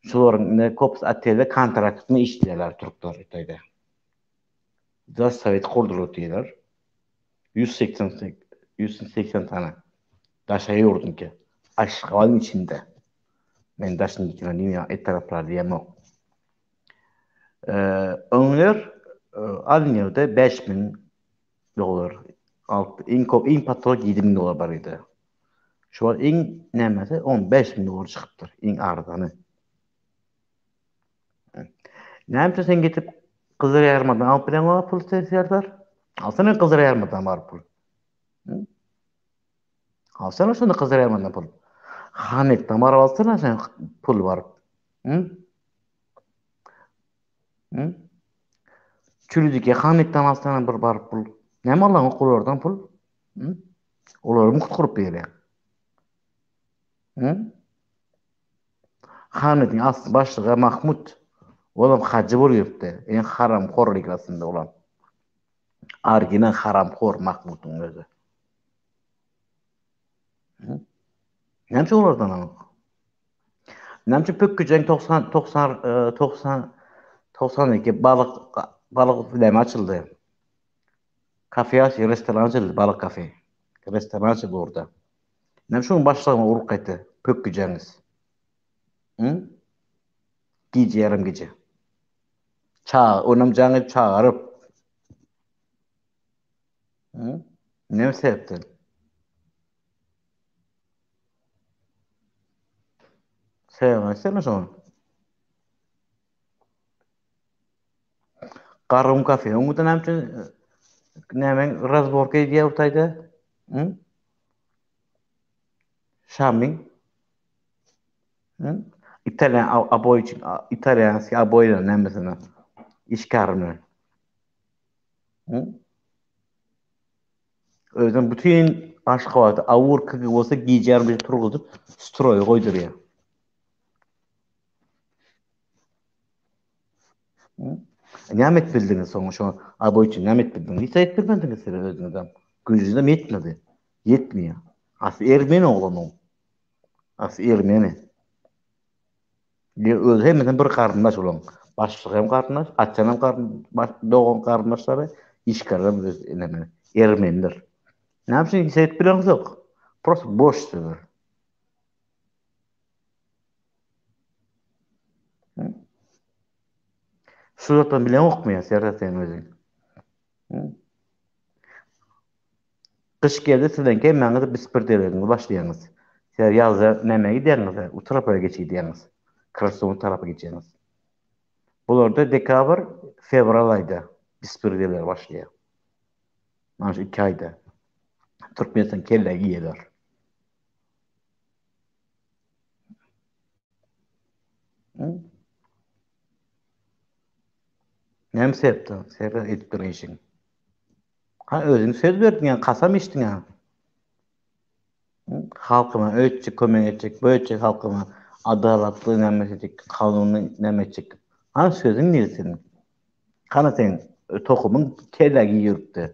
Şolaryň ne köp atelde kontraktmy işleýärler Türkler ýetdi. Das Sovet kurdular diýerler. 180 tane. Daşa yurdunki. Aşgabatın içinde. Men daşın içinde niýe et taraplar diýemok. Öňler alınýardy 5.000 dolar. İn patron 7.000 dolar bar idi. Şu an in nämesi 15.000 dolar çykypdyr. İn ardany. Näme sen getip Kızlar Yarmadan alıp bilen pul serdar? Alsana Kızlar Yarmadan bar pul. Alsana şunu Kızlar Yarmadan pul. Hanetden bar alsana sen pul var. Çürüdüke Hanetden alsana bir bar pul. Näme alan okullardan pul? Olary mutkurup berýär. Hanetden asly başlygy Mahmut. Olam hacı bolýardy. En haram hor ligasynda olam. Arginan haram hor Mahmut'un özü. Näme olardan alan? Näme pökküjeng 92 balık filmi açıldı. Kafe açıldı, restoran açıldı, balık kafe. Restoran açıldı orada. Näme şoň başlygyna urup gaýtdy, pökküjengiz. Gece yarım gece. Onam canı çağırıp. Ne sebepten? Sevmezsene sonra. Karım kafe. Onu da nemen razborka diye ortaydı. Şamin. İtalyan aboy için, İtalyanski aboyla nemesine iş karını. Özden bütün Aşgabatda awur kıgı olsa giyeceğim bir turgudup stroyu koyduruyor. Nämet bildiňiz soňra şu aboy için nämet bildiňiz? Hiç etmediniz siz özüňizden. Güýjüňizde yetmedi. Yetmiyor. Asy Ermeni oğlan o. Asy Ermeni. Öz hemden bir karındaş olan. Başlyk hem karındaş, atçan hem karındaş, doğan karındaşlary işgärler öz enemi. Ermeniler. Näme hiç etmediňiz ýok. Prosta boş söýler. Şuratdan bilen okmaýar Serdar sen özüň. Kış geldi sizden ki meňe bispir derlerini başlaýaňyz. Siz yazda neme gidiyorsunuz? O tarafa geçiyorsunuz. Kırsoğun tarafa geçiyorsunuz. Bularda dekabr, fevral ayda bispirdeler başlıyor. Manş 2 ayda. Türkmenistan kelle giyiyorlar. Hı? Nem sebepti? Sebep edip duruşun. Ha özün söz verdin ya, kasam içtin ya. Hı? Halkıma öğütçük, kömek edecek, böyütecek halkıma adaletli nemedecek, kanunu nemedecek. Ha sözün değil senin. Kana sen tokumun kelle giyiyordu.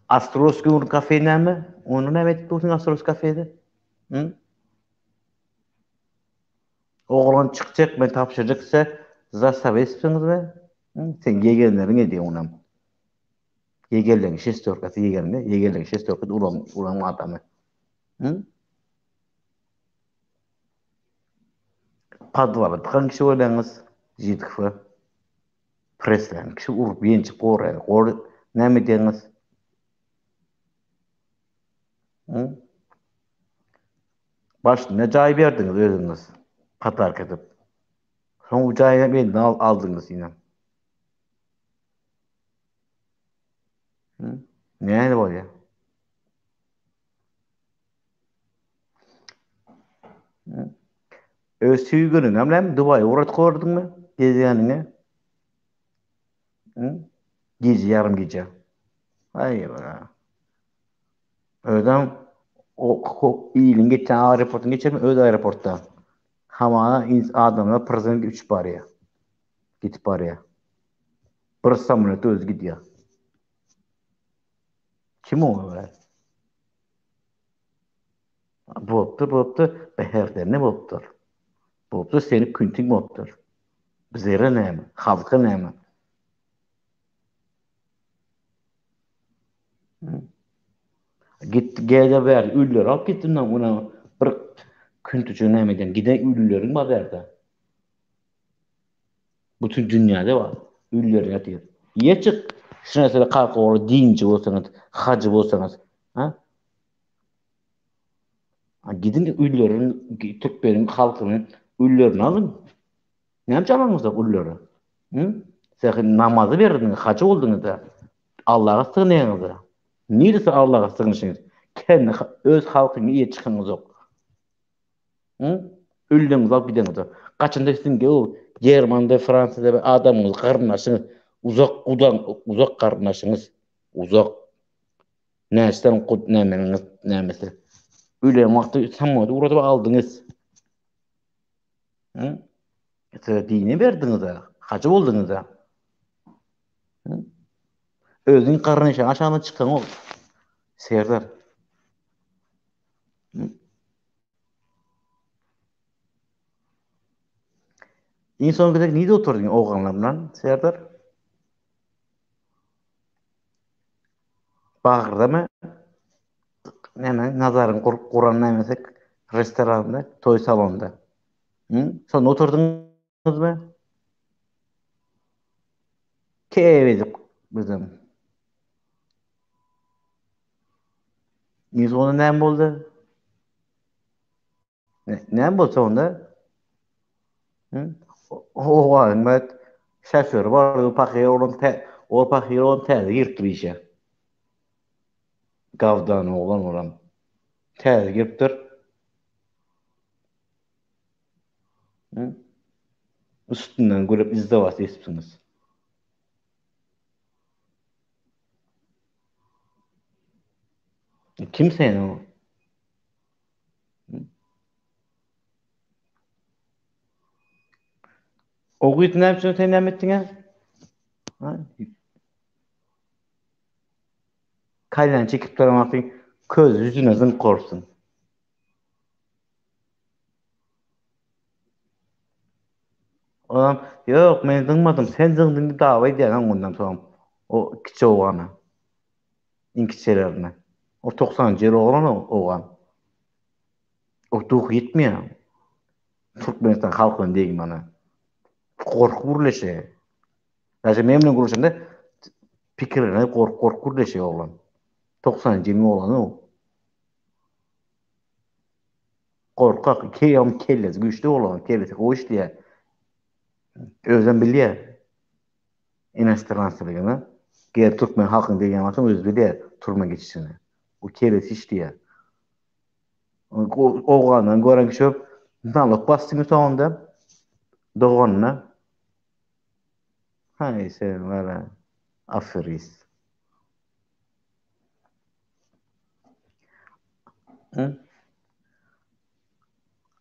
Astros Gümrük kafeine mi? Onu ne ettin Astros kafede? Hı? Oğlan çıkacak, ben tapşıracaksa zastav etsiniz mi? Hı? Sen yegenlerin ediyor onam. Yegenlerin şestorkası yegenle, yegenlerin şestorkası ulan adamı. Hı? Padvala tıkan kişi oynanız. Jidkıfı. Preslen kişi urup yençip oraya. Ne mi deniz? Hı? Başına cay verdiniz özünüz. Patark edip. Sonra o cayı elinden aldınız yine. Hı? Ne var ya? Hı? Süýgünü nämlem Dubai uğrat gördün mü? Geziyanine. Hı? Gece yarım gece. Ay bana. Ödem o iyiliğin geçen aeroportun geçermi öde aeroportta. Hama adamlar prezident üç paraya. Git paraya. Bir samolyot öz gidiyor. Kim o öyle? Boptu. Beherden ne boptur? Boptu seni künting boptur. Bizlere näme? Halka näme? Git gele ver, üller al gittin ona bir küntücü nämeden giden üllerin var derdi. Bütün dünyada var. Üllerin yatıyor. Ye çık. Şuna söyle kalk oğlu dinci olsanız, hacı olsanız. Ha? Gidin üllerin, Türklerin, halkının üllerini alın. Ne yapacaksınız da ülleri? Hı? Sen namazı verdiniz, hacı oldunuz da. Allah'a sığınıyorsunuz da. Neresi Allah'a sığınışınız? Kendi öz halkını iyi çıkınız yok. Hı? Üllüňiz alıp gideniz. Kaçında sizin ki o Germanda, Fransada bir adamınız, karınlaşınız, uzak karınlaşınız, uzak näsden kut nämeniz, nämesi. Ülen wagty samada urada aldınız. Hı? Dini berdiňiz da, hacı bolduňyz da. Hı? Özüň karınlaşyň aşaňa çykan ol. Serdar. Hı? İnsan gidek nide oturdun oğlanlar bilen, Serdar? Bagyrda mı? Näme nazarın Kur'an nämesek restoranda, toy salonunda. Hı? Son oturdunuz mu? Kevedik bizim. Biz ona näme boldy? Näme bolsa onda? Hı? O Ahmet şoför var, o pakyr onun täze girip işe. Gavdan oğlan olam. Täze giripdir. Hı? Üstünden görüp izdewas etipsiňiz. Kim sen o? O güýt näme üçin sen näme etdiň? Ha? Kaylan çekip duramaksın, köz yüzüne zın korsun. Adam, yok men zıngmadım, sen zıngdın dava edýän ondan soň. O kiçi oğlana, inkiçelerine. O 90 ýyl oğlan oğlan. O duh yetmiyor. Türkmenistan halkyn diýin bana. Korku gurleşe. Daşa men bilen guruşanda pikirine korkur deşe oglan. 90 jemi oglan o. Korkak, keyam kelles, güçlü oglan, kellesi o iş diye. Özden bilýär. Inastrançylygyny. Ger türkmen halkyny diýen adam öz bilýär turma geçişini. O kellesi iş diýär. Oglandan gören köp nalyk bastymy sonunda doganyna. Hay sen wala aferis.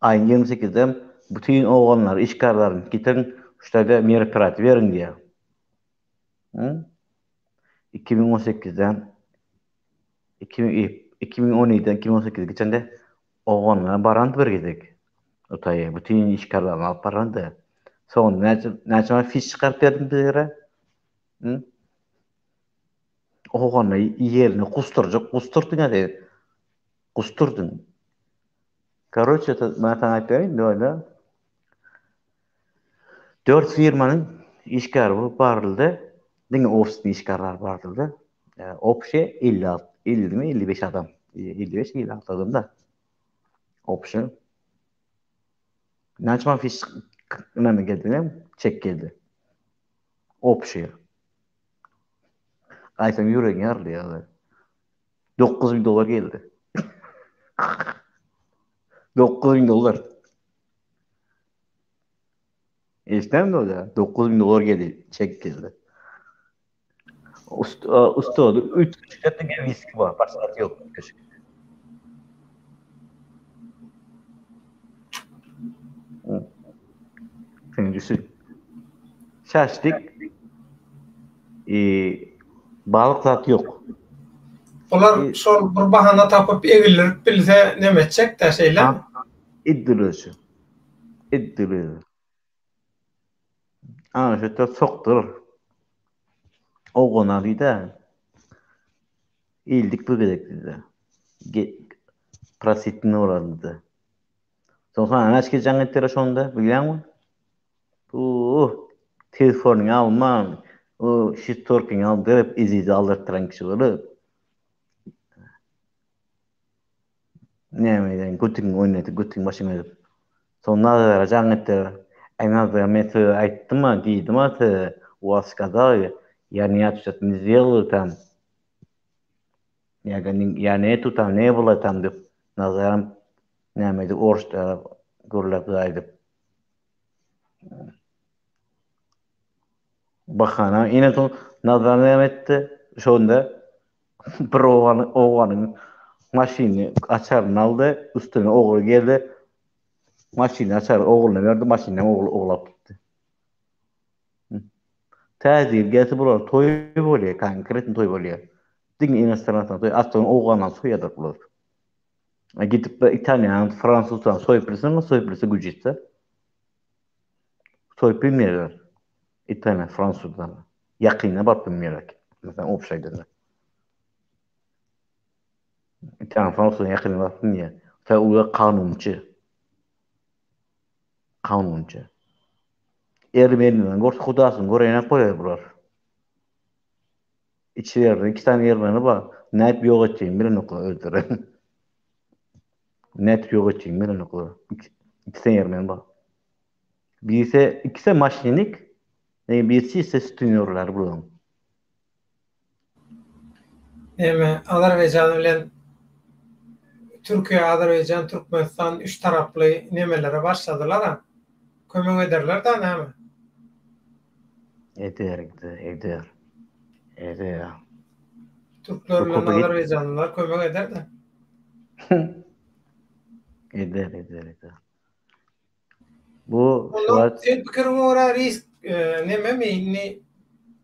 Ayın 28'de bütün oğlanlar, işgarlarını getirin, şurada meripirati verin diye. 2018'den 2017'den 2018'e geçende oğlanlara barandı bir gidek. Otaya, bütün işgarlarını alıp barandı. Sonra näçe fiş çıkarıp verdim bizlere. Oğlanlar yerini kusturdun hadi. Kusturdun. Короче, ben sana aytayım böyle. 4 firmanın işgarı bulup barıldı. Dine ofisli işgarlar barıldı. Opşe 50 mi 55 adam. 55-56 adam da. Opşe. Näçe fiş näme geldi? Çek geldi. Opşe. Aysam yüreğin yardı ya. $9.000 geldi. $9.000. İşte mi o da? $9.000 geldi. Çek geldi. Usta 3 kişiden de viski var. Başka yok. Sen düşün. Şaştık. Balık zat yok. Olar şol bir bahana tapıp egilirip bilse neme edecek de şeyler. İddilöşü. Ana şöyle soktur. O konalı da ildik bu gedekdi. Prasitini oradı. Sonra anaçki jangettere şonda bilýärmi? Telefonu almam. O shit-talking aldyp izizi aldırtıran kişi olur. Näme götüň oýnaty, götüň başyna edip. Sonra jangettere aynaza meti aýtdymmy, diýdimmi ty? O сказал, я не отчет не сделаю там. Я не эту там не было там деп назарым näme de orşda görläp aýdyp. Bahana ine to nazarym etdi. Şonda bir oganyň maşyny açaryny aldy, üstüne ogly geldi. Maşyny açar oglyna berdi, maşyny oglap gitdi. Täzir geldi bular toý bolýar, konkretni toý bolýar. Diňe inastrançdan toý, atdan ogandan soýadyr bular. Gidip İtalyan, Fransuzdan soýpyrsa güjitse. Soýup bilmeýärler. İtalyan, Fransuzdan. Ýakyna barıp bilmeýärler. Mesela opşaýda. İtalyan, Fransuzdan ýakyna barıp bilmeýär. Ta o kanunçy. Ermenilerden gorsa hudasyny göreňe goýar bular. İçeride 2 tane Ermeni bar. Näp ýok etýän birini öldüren. Net ýok etýän birini goýar. 2 tane Ermeni bar. Birisi ikisi maşinik, birisi ise stünörler bulan. Azerbaycan bilen Türkiye, Azerbaycan, Türkmenistan 3 taraply nemelere başladylar ha. Kömek ederler da näme? Eder. Türkler bilen Azerbaycanlılar kömek eder de. Eder. Bu şuat Pikirime göre risk neme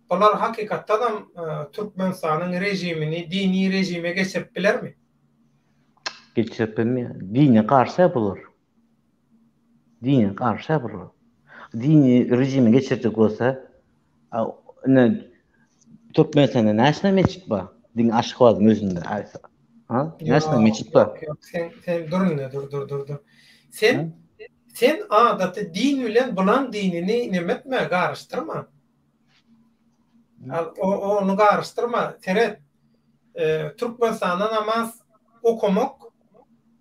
Olar hakikatdan Türkmenistan'ın rejimini dini rejime geçirip biler mi? geçirip mi? Dine karşı bulur. Dini rejime geçirecek olsa Türkmenistan'da näçe meçit bar? Din Aşgabat'ın özünde. Ha? Näçe meçit bar? Yok, sen dur. Sen adatı din bilen bulan dinini nemetme, garıştırma. Onu garıştırma. Teret Türkmenistan'da namaz okumak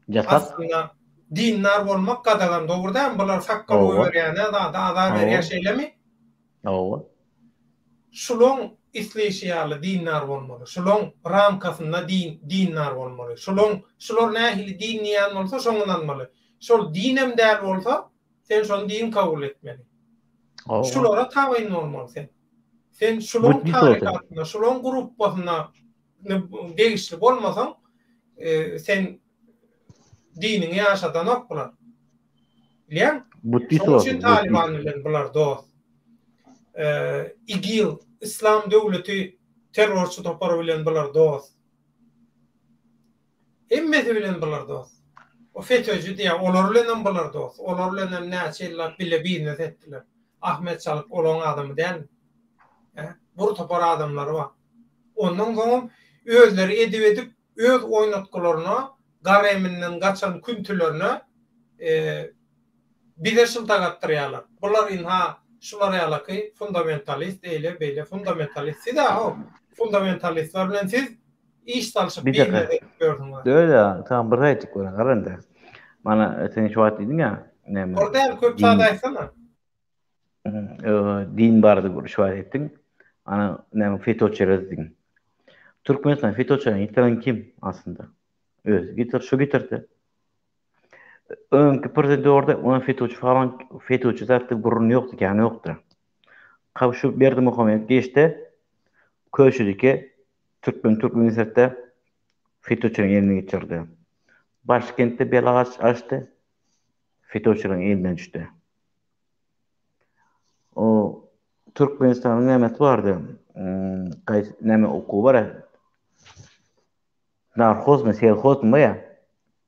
Jasak. aslında dinler olmak kadagan doğru değil mi? Bunlar fakkal oy Owa. verýän da veriyor şeylemi? Owa. Şulon isleýişi ýaly dinler bolmaly. Şulon ramkasynda dinler bolmaly. Şulor nähili din ýan bolsa şoňundanmaly. Şol dinem däl bolsa sen şonu din kabul etmeli. Owa. Şulara taýyn bolmaly sen. Sen şulon Buddhist olsa. tarikatyna, şulon gruppasyna degişli bolmasaň sen dinini ýaşatan ok bular. Bilýän? Buddhist Şoň olsa. üçin Taliban bilen bular dost. İgil, İslam döwleti terrorçy topar bilen bular dost. Emmesi bilen bular dost. O FETÖ'cü diye olar bilen bular dost. Olar bilen näçe ýyllar bile biznes etdiler. Ahmet Çalık olan adamy däl. Bur topar adamlar var. Ondan soň özleri edip öz oýnatgylaryna, gareminden gaçan küntülerine bize şıltagatdyrýarlar. Bular inha şular ýalyky fundamentalist eýle beýle fundamentalist sida o fundamentalistler bilen siz iş talyşyp biýle gördüňiz. Öyle tam bir aýtyk bolan garanda. Mana sen şu wagt diýdiň ýa, näme? Orda köp sada aýtsana. Din bardy bu şu wagt etdiň. Ana näme FETÖ'çüler diýdiň. Türkmenistan FETÖ'çüler ýetiren kim aslında? Öz şu getirdi. Öňkü prezident orada ona FETÖ'çü falan FETÖ'çü zatly gurrun ýokdy, kany ýokdy. Kawşup berdi Muhammed geçti. Köşüdeki Türkmenistan FETÖ'çülerin eline geçirdi. Başkentde belagaç açtı. FETÖ'çülerin elinden düştü. O Türkmenistan'ın nämet vardı. Näme okuw bar. Narkoz mu, selkoz mu ya?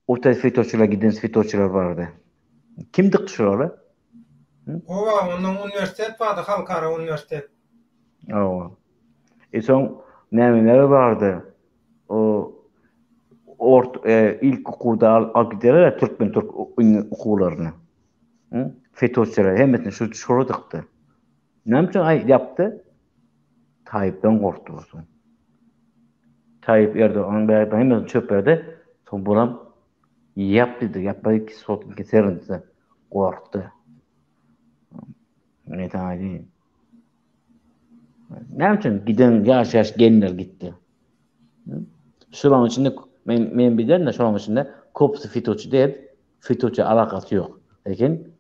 O da FETÖ'çüler giden FETÖ'çüler vardı. Kim dıktı şuraları? Owa, onun üniversitet vardı, halkara üniversitet. Owa. Son nämeler vardı? O ilk okuwda al giderler Türk okuwlaryny. FETÖ'çüler hemmesini şuru dıktı. Näme yaptı? Tayyip'den korktu olsun. Tayyip Erdoğan beraber hemmesini çöperdi. Son buram yaptı, yapmadı ki sotun keserinde korktu. Ne tane. Ne için giden yaş gelinler gitti. Şuranın içinde men bilen de şuranın içinde kopsu FETÖ'çü değil, FETÖ'çü alakası yok. Lakin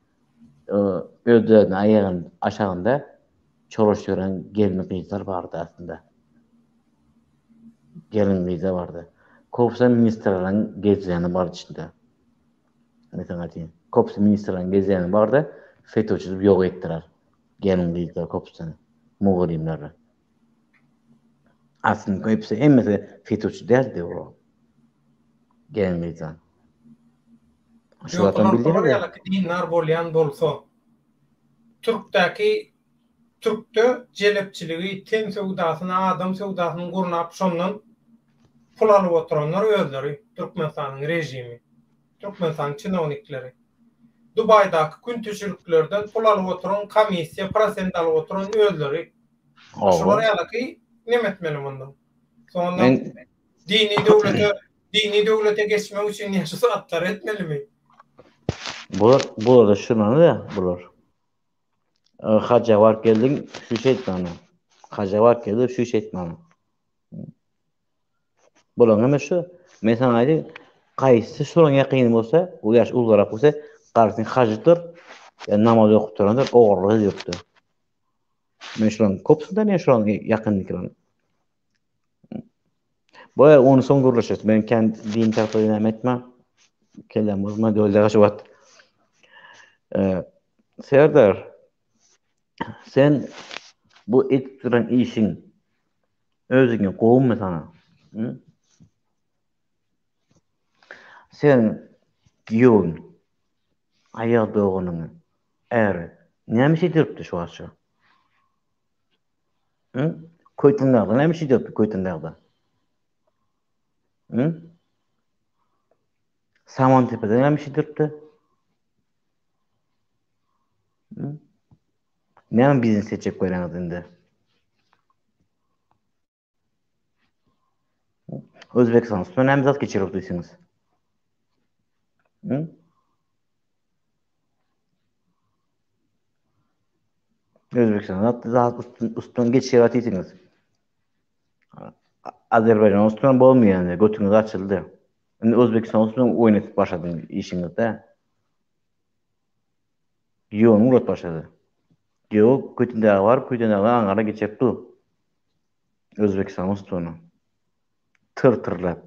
öldürün ayağın aşağında Çoroşören gelin kızlar vardı aslında. Gelin kızlar vardı. Kopsu ministerlerin gezlerini vardı içinde. Mesela diyeyim. Kopsu ministerlerin gezlerini vardı. FETÖ'çü yok ettiler. Gelin kızlar kopsunu. Muğrimleri. Aslında hepsi emmesi FETÖ'çü değildi o. Gelin kızlar. Şu atan bildiğini de. Dinler bolyan bolsa. Türk'te celepçiligi, ten sövdasyna, adam sövdasyny gurnap şondan pul alyp oturanlar özleri, Türkmenistanyň rejimi, Türkmenistan çynownikleri. Dubaydaky küntüçülüklerden pul alyp oturan komissiya, prosent alyp oturan özleri. Şolar ýalyky nemetmeli mundan. Sondan dini döwlete geçmek üçin ýaşy satlar etmelimi? Bular da şunany da bular. Haja var geldin şu şey etmeni. Haja var geldi şu şey etmeni. Bulan hem şu. Mesela aydy gaýsy şoň ýakyny bolsa, o ýaş ulgarak bolsa, garşy hajydyr. Yani namaz okup duranlar ogurlyk ýokdy. Men şoň kopsundan ýaşaran ýakynlyklaryny. Bu onu soň gurlaşat. Men kendi din tarapyna etmem. Kelem bozma döwle gaşyp. Serdar, sen bu etdiren işin özüňe gowmy sana? Sen giýön aýag doganyny näme şeýdiripdi şu aşa? Köýtündäde näme şeýdiripdi köýtündäde? Samantepe'de näme şeýdiripdi? Näme bizni seçip koýraňyz indi? Özbekistan üstüne hem zat geçirip diýsiniz. Özbekistan zat üstüne geçirip diýsiniz. Azerbaycan üstüne bolmaýan götüňiz açyldy. Indi Özbekistan üstüne oýnatyp başladyň işiňizde. Ýöňü urat başlady. Ýok, kötündägi bar, kötündägi aňara geçipdi. Özbekistan üstüne. Tırtırlap.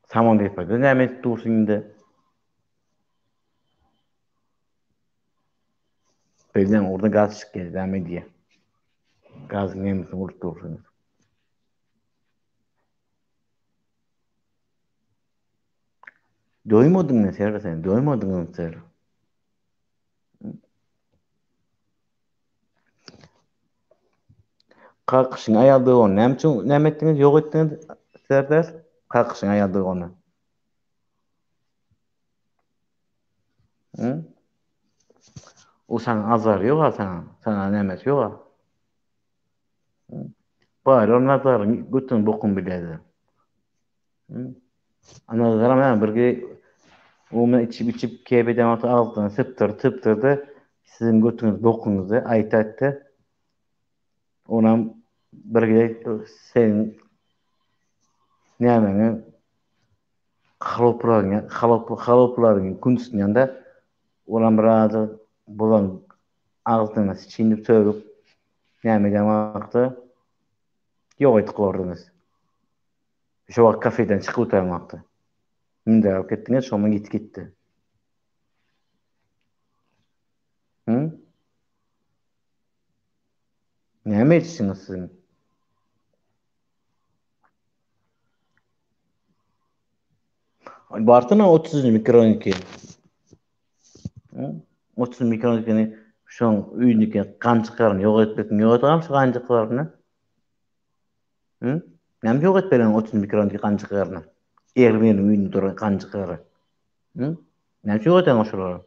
Samon diýip näme dursun indi? Belden orada gaz çıkıyor, näme diýe. Gaz näme urup dursun. Doymadyňmy sen? Doymadyňmy sen? Kalkışın ayaldığı onu. Näme etdiňiz? Ýok etdiňiz Serdar? Kalkışın ayaldığı onu. O sana azar ýok sana. Sana nämes ýok. Bari onun azaryň götüň bokun biledi. Ana garam birge o men içip kebeden ata aldyň tıptırdı. Sizin götüňiz bokuňyzy aýtatdy. Onam birge sen nämeňi haloplarňy künsünýände onam biraz bolan agzyna çiğnip söýüp näme demekdi? Ýok etip gordyňyz. Şo wagt kafeden çykyp oturmakdy. Minde ketdiňiz, şoma gitdi. Näme etdiňiz siz? Bartyna 30 mikroniki. 30 mikronikini şoň üýündeki gançyklaryny ýok etmek ýok etgam şu gançyklaryny. Näme ýok etbelen 30 mikronik gançyklaryny? Ermeni üýünde duran gançyklary. Näme ýok eten oşulary?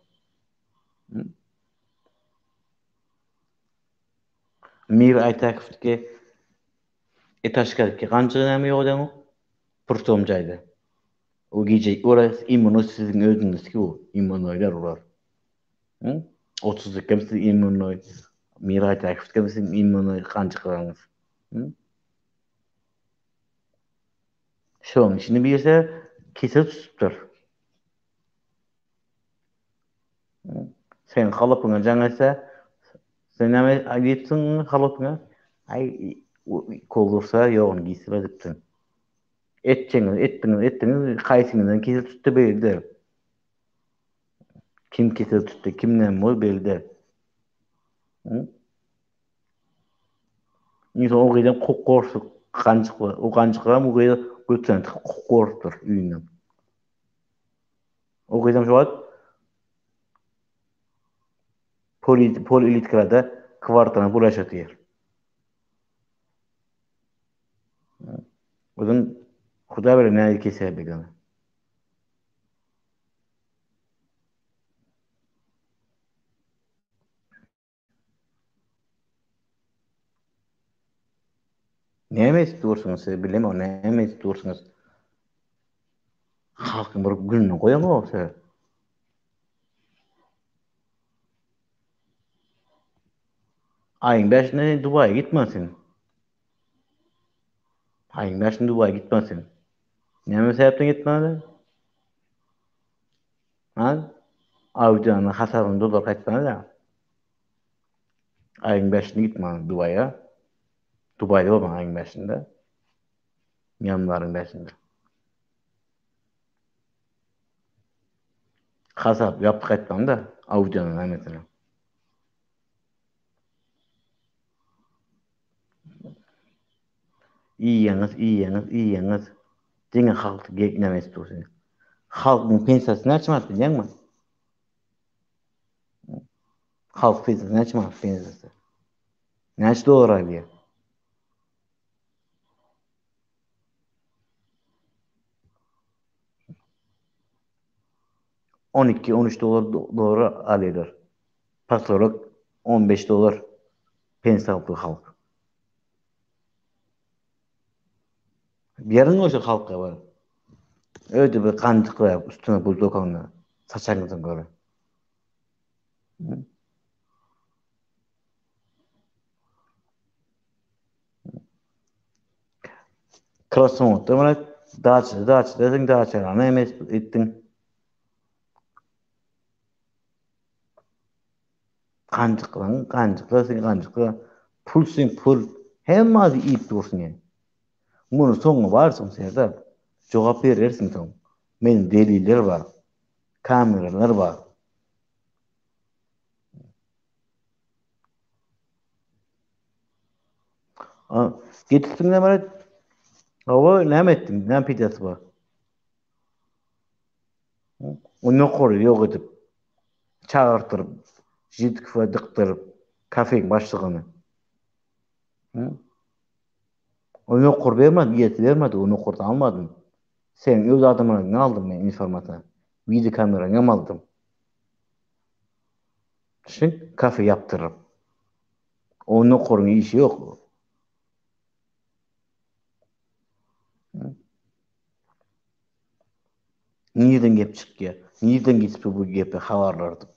Mir Aytakovki etaşkarki gançygy näme ýok eden? Purtom jaýda. O gece orası immuno sizin özünüzki o immunoylar olar. 30 kemsi immunoy Miray Takif kemsi immunoy kançıklaryňyz. Şoň içini bilse kesip tutupdyr. Sen halypyňa jaňysa sen näme aýdypsyň halypyňa? Ay kolursa ýoğun giysip edipsin. Ettiňiz kaýsyňyzdan kesip tutdy belli. Kim kesip tutdy, kimden bol belli. Niýe o gyýdan kokkorsuk kançykly, o kançyklar bu gyýda götüren kokkordur üýünden. O gyýdan şu wagt politika kwartana bulaşatýar. Odan Huda bilen näme kesip bilýär. Näme istursunuz siz bilemem, näme istursunuz? Halkyň bir gününi goýan bolsa. Aýyň 5-inde Dubaýa gitmesin. Aýyň 5-inde Dubaýa gitmesin. Näme sebäpden gitmeli? Awjanyň hasabyny dolar gaýtmaly. Aýyň 5-inde gitmeli Dubaýa. Dubaýda bolmaň aýyň 5-inde. Ýanlaryň 5-inde. Hasap ýapyp gaýtmaň da awjanyň nämetini. İyiýäňiz. Diňe halky näme istursun? Halkyň pensiýasyny açmak bilýärmi? Halk pensiýasyny açmak pensiýasy. Näçe dolar alýar? 12-13 dolar alýar. Patrolog $15 pensiyaplı halk. Yarın olsa halka var. Öyle bir kancık var üstüne bu dokanla. Saçanızın göre. Krasnodar bana daçı dedin daçarana emes ettin. Kancıkla pul hemmazy iyip dursun yani. Bunu soňa barsın Serdar. Jogap berersin soň. Menin deliller var. Kameralar var. Getirsin de bana hava näme ettin? Näme pidesi var? Onu koruyor yok edip çağırtırıp jidk ve dıktırıp kafeň başlygyny. Onu okur vermedi, iyeti vermedi, onu okurda almadın. Sen öz adamına aldın ben informasyonu. Video kamerana aldım. Şimdi kafe yaptırırım. Onu okurun işi yok. Niyeden gep çıkıyor? Niyeden geçip bu gepi havarlardım?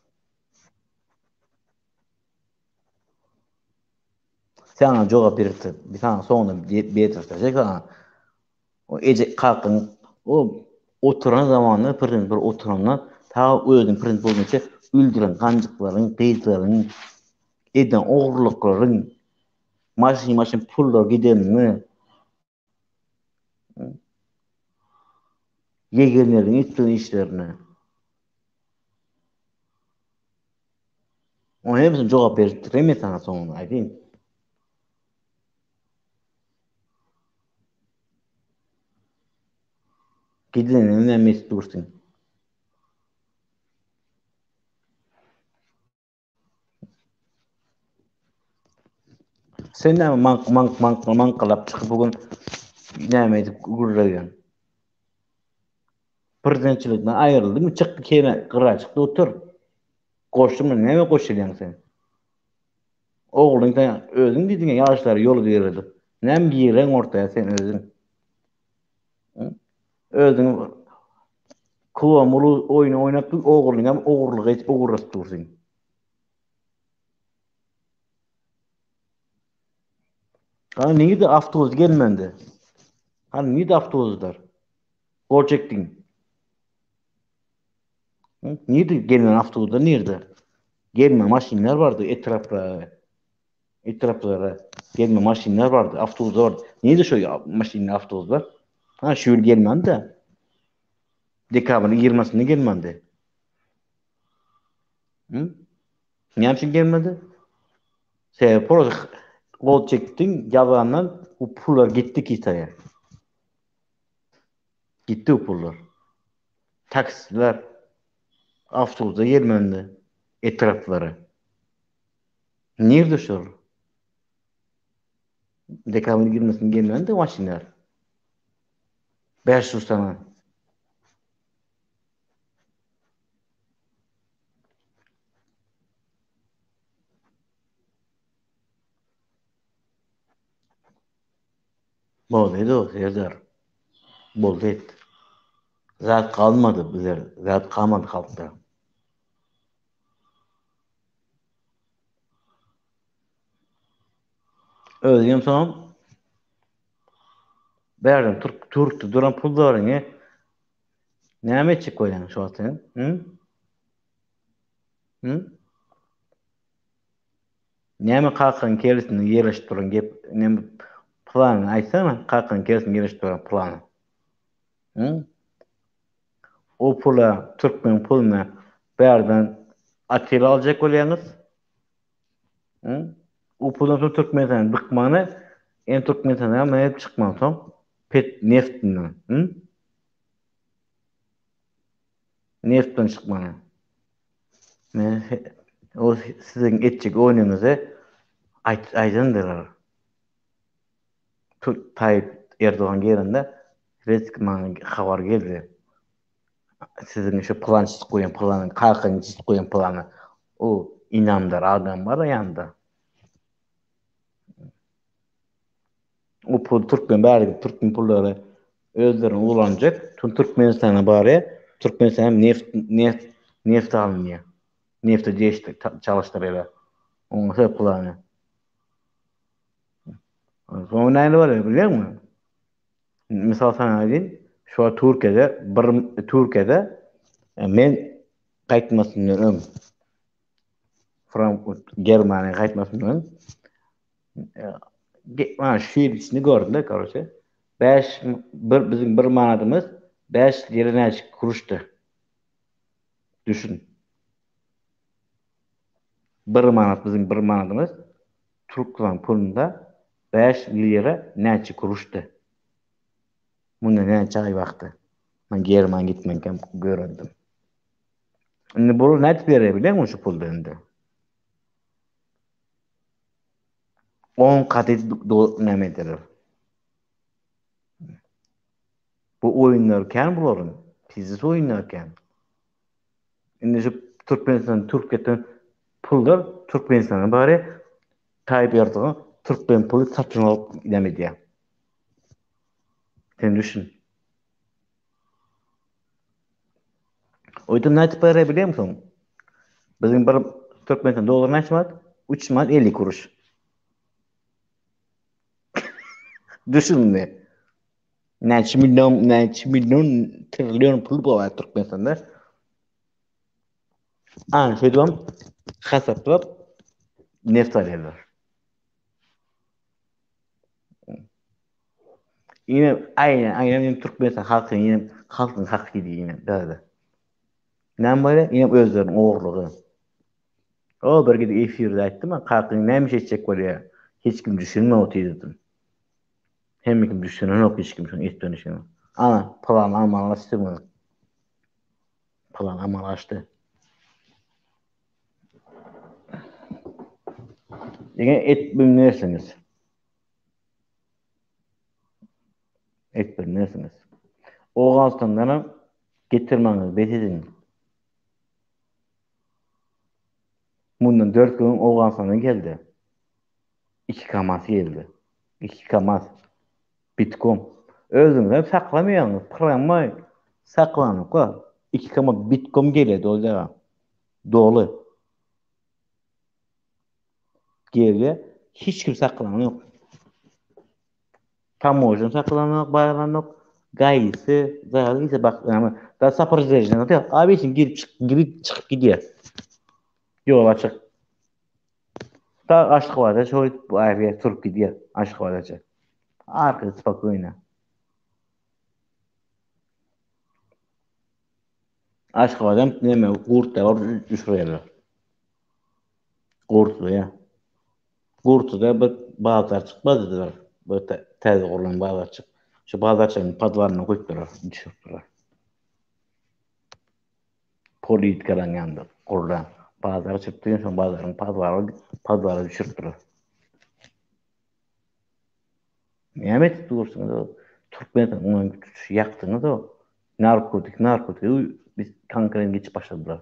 Sana cevap verirse, bir tane sonunda betirtecek sana. O ece kalkın, o oturan zamanında bir oturanlar ta özün print bolunca üldüren kancıkların, kıyıtların, eden oğurlukların, maşin pullar gidenini, yegenlerin ettiğin işlerini. Onu hepsini cevap verirtiremez sana sonunda, aydın. Gidenin emesi dursun. Sen de mankalap çıkıp bugün näme edip gurulaýan. Prezidentçilikden aýryldyň, çykdy kene gyraçykda otur. Goşdyň näme goşýarýaň sen? Ogluň da özüň diýdiňe ýaşlary ýol berdi. Näme giýereň ortaya sen özüň? Özüň kuwa mulu oýun oýnap ogluň hem ogurlyk et ogurlyk dursyň. Niýe awtobus gelmende? Niýe awtobuslar? Gol çekdiň. Niýe gelmen awtobuslar nerede? Gelme maşinler vardı etraflara gelme maşinler vardı, avtobuslar vardı. Niye şu maşinli avtobuslar? Şu yıl gelmedi de. Dekabrın 20'sinde gelmedi. Niye için gelmedi? Sebep olarak gol çektin, yalandan bu pullar gitti kitaya. Gitti o pullar. Taksiler avtobusa gelmedi etraflara. Nerede şu? Dekabrın 20'sinde gelmedi de maşinler. 500 tane. Boldu o Serdar. Boldu et. Zat kalmadı bizler. Zat kalmadı halkta. Özgün son berdim turktu duran pullarını näme etjek koýan şu sen? Näme kalkan kelisini ýerleşdiren gep näme plany aýtsana, kalkan kelisini ýerleşdiren plany. O pula Türkmen puluna berden atyl aljak bolýaňyz. O puldan soň Türkmenistandan bykmany, en Türkmenistandan näme çykman soň pet neftinden. Neftten çykmany. O sizin etjek oýnuňyzy aýdandylar. Tayyip Erdoğan gelende resmen habar geldi. Sizin şu plan çizip koyan planı, kalkın çizip koyan planı o inamdar adam var ýanda. O pul Türkmen bäri Türkmen pullary özlerini ulanjak. Türkmenistana bary Türkmenistan neft almıyor. Nefte geçti çalıştırıyorlar. Onu hep kullanıyor. Sonra ne var biliyor musun? Misal sana diyeyim. Şu an Türkiye'de men kaytmasından ön Frankfurt Germaniya kaytmasından mana şiir içini gördüm de kardeşe. Bizim bir manadımız 5 yerine kuruştu. Düşün. Bizim bir manadımız Türkmen pulunda 5 lira neçe kuruştu. Bunda neçe ay vakti. Ben German gitmenken gördüm. Şimdi bunu net verebiliyor musun şu pulda şimdi? 10 katı nemedir. Bu oynarken buların. Pizis oynarken. Şimdi şu Türkiye'den pullar Türkmenistan'a bari Tayyip Erdoğan Türkmen pulu satın alıp gidemedi. Sen düşün. O yüzden ne tipleri biliyor musun? Bizim bir Türkmenistan dolar ne çıkmadı? 3 manat 50 kuruş. Düşün ne? Neçe milyon trilyon pul bu var Türkmenistan'da. Şöyle diyorum, hesaplap neft alıyorlar. Yine aynen Türkmenistan halkın hakkı gibi yine böyle. Ne böyle? Yine özlerinin oğurluğu. O bölgede efirde ayttım ama halkın neymiş edecek var ya. Hiç kim düşünme o teyzedim. Hem kim düşünen yok hiç kim et dönüşünü. Ana plan amallaştı mı? Plan amallaştı. Yani et bilmersiniz. Et bilmersiniz. O Ağustan'dan getirmeniz betedin. Bundan 4 gün Ağustan'dan geldi. 2 kamas geldi. 2 kamas. Bitkom. Özünüzü saklamayınız. Pıramay. Saklanıp koy. 2 kamas bitkom geledi o zaman. Dolu. Geldi. Hiç kim saklanıyor. Tamojen saklanıyor. Baylanıyor. Gayisi. Zahirse bak. Da sapırcıcına diyor. Abi için girip çıkıp gidiyor. Yol açık. Da aşk var. Şöyle bu ayrıya turup gidiyor. Aşk var. Arkası spokojno. Aşk adam neme kurt da var düşürüyorlar. Kurtu ya. Kurtu da bir bazar çıkmadı dediler. Böyle tez olan bazar çık. Şu bazarçının padvarına koydular. Düşürdüler. Politikadan yandı. Oradan. Bazar çıktığın sonra bazarın padvarı düşürdüler. Nimet dursunuz o. Türkmen'den onun yaktınız o. Narkotik. Biz Kankara'ya geçip başladılar.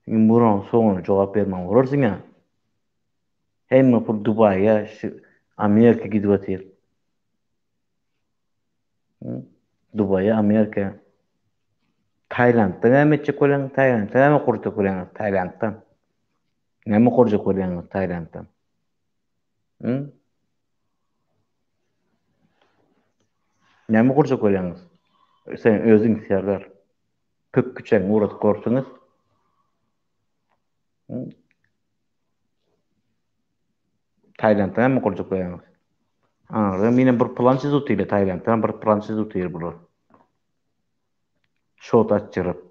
Şimdi buranın sonuna cevap vermem olursun ya. Hem bu Dubai'ye, Amerika gidiyor. Dubai'ye, Amerika. Tayland'dan ne edecek olan Tayland'dan ne kuracak olan Tayland'dan? Ne mi kuracak olan Tayland'dan? Ne mi kuracak olan? Sen özün siyarlar. Pök küçen uğrat korsunuz. Tayland'dan ne mi kuracak olan? Yine bir plan çiziyor Tayland'dan bir plan çiziyor bular. Şot açırıp.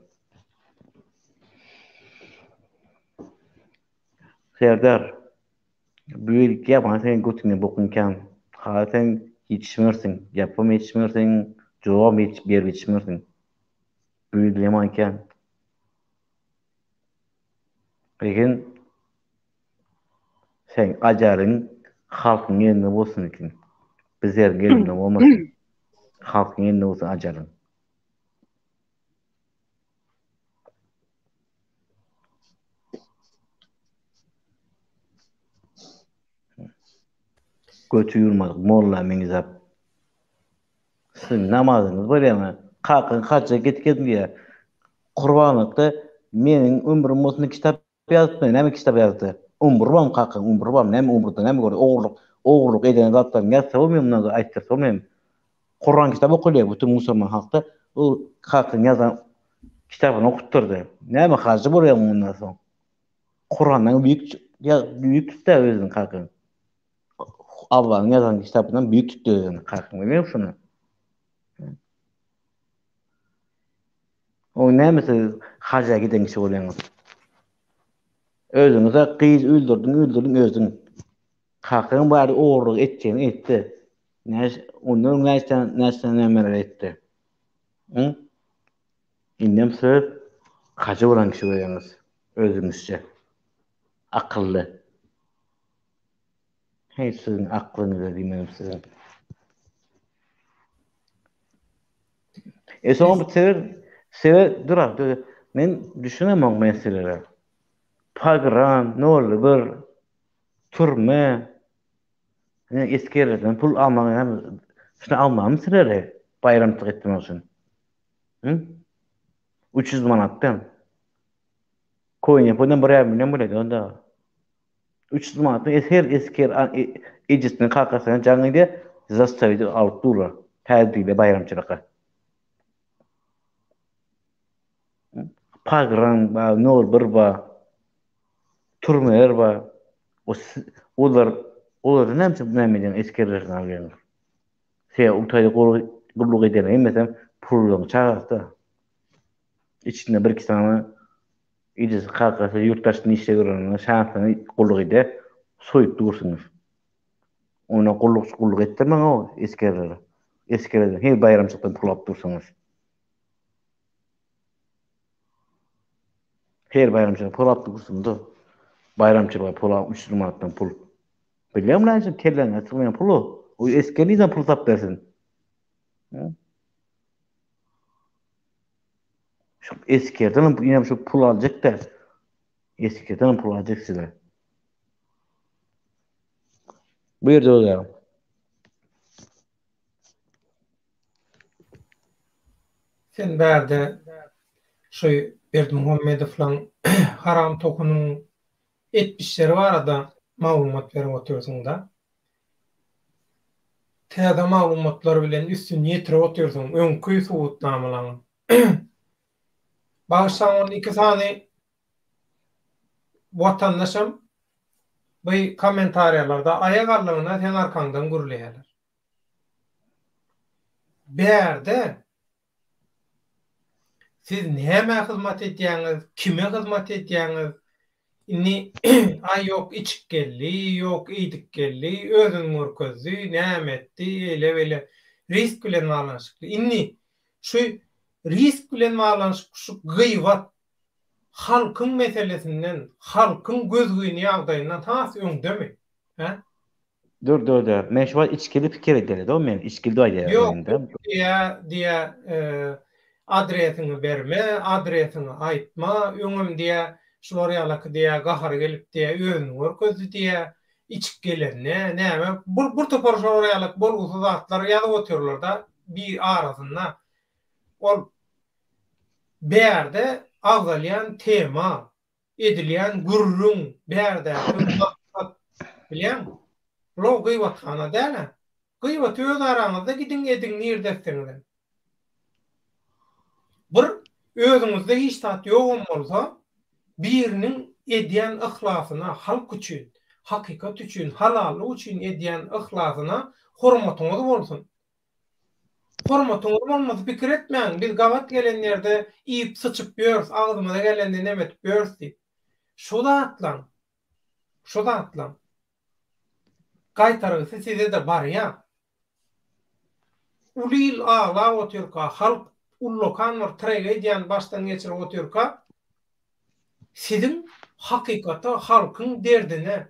Serdar, büyük yapma sen götüne bokunken. Sen yetişmirsin, yapım yetişmirsin, cevap yetişmirsin. Büyük yamanken. Lekin sen acarın halkın yerine olsun için. Bizler gelinde olmasın. Halkın yerine olsun acarın. Götü yurmadyk, molla meňizap. Sizin namazyňyz barýarmy? Kakyn kaça gitgin diýe. Kurbanlykda meniň ömrüm bolsun kitap ýazypdy, näme kitap ýazdy? Umrbam kakyn, umrbam, näme umrda näme gör? Oğurluk eden zatlar ýazsa bolmaýar mı aýtdyrsa bolmaýar. Kur'an kitabı okuýar bütün musulman halkda. O kakyn ýazan kitabyny okutdurdy. Näme harjy bolýar mundan soň? Kur'andan büyük tutdy özüň kakyn. Allah'ın ýazan kitabynyň büyük tutdy özüň kakyn. Bilýär şunu? O näme haja giden kişi bolýaňyz? Özüňize gyz öldürdün özüň. Kakyn bari oğurluk etjeni etdi. Ondan näme etdi? Innem söz haja bolan kişi bolýaňyz özüňizçe. Akıllı. Hey sizin aklınıza diýmenim size. Son bu sever durar. Men düşünemem meseleleri. Pagran, nolu bir turma. Yani eskerden pul almagy hem şunu almam sirere bayramçyk etmek üçin. 300 manatdan. Koyun yapan 1 milyon bolýar onda. 300 manatdan esker ejesini kakasına jaňydy zastavydy alyp durlar. Tädiyle bayramçylykka. Pagran ba nol bir ba turmalar ba olar näme eskerlerden alýar. Utaýda gulluk eder emesem pulluň çagasda. İçinde bir iki tane ejesi kakasy yurttaşyny işe gören şansany gulluk eder, soýup dursunuz. Ona gulluk etdirmeň o eskerler. Eskerlerden her bayramçykdan pul alyp dursunuz. Her bayramçyda pul alyp dursunuz. Bayramçyda pul 300 manatdan pul. Bilýärmi näçe tellen atylmayan pulu? O eskerliden pul tap bersin. Şu eskerden ýene şu pul aljak da. Eskerden pul aljak sizler. Bu ýerde olar. Sen bärde şu Berdimuhammedowyň haram tokunyň etmişleri barada maglumat berip oturýarsyň da. Täze maglumatlar bilen üstün ýetirip oturýarsyň, öňkü suwutnamalaryň. Başsaň 2 sany watandaşam bu kommentariýalarda aýak allygyna sen arkandan gürleýärler. Bärde siz näme hyzmat etýäňiz, kime hyzmat etýäňiz? Inni ay ýok içip geldi, ýok iýdik geldi, özüň mörkezli, näme etdi, ele risk bilen bağlanşykly. Inni şu risk bilen bağlanşyk şu gıýbat halkyň meselesinden, halkyň gözgüni ýagdaýyndan has öňdemi? Ha? Dur. Men şu içkili pikir edeli do men içkili aýdýar. Ýok, diýe adresini berme, adresini aýtma, öňüm diýe şular ýalaky diýe gahar gelip diýe özüň görkezdi diýe içip gelenne näme bu topar şular ýalaky bolgusa zatlar ýazyp otururlar da bir arasynda ol berde agzalyan tema edilýän gurrun berde bilýän lo gıýbat hana däle gıýbat öz araňyzda gidin edin nerdeňden bir özüňizde hiç tat ýok bolsa birinin edýän ihlasına halk üçin, hakikat üçin, halalyk üçin edýän ihlasına hormatyňyz bolsun. Hormatyňyz bolmasa pikir etmeň. Biz gabat gelenlerde iýip sıçyp ýörüs, agzymyza gelende nemet ýörüs diýip. Şoda atlan. Gaýtarysy size de bar ýa. Ulil ağla oturka, halk ullokan var trege edýän başdan geçirip oturka sizin hakikata halkın derdine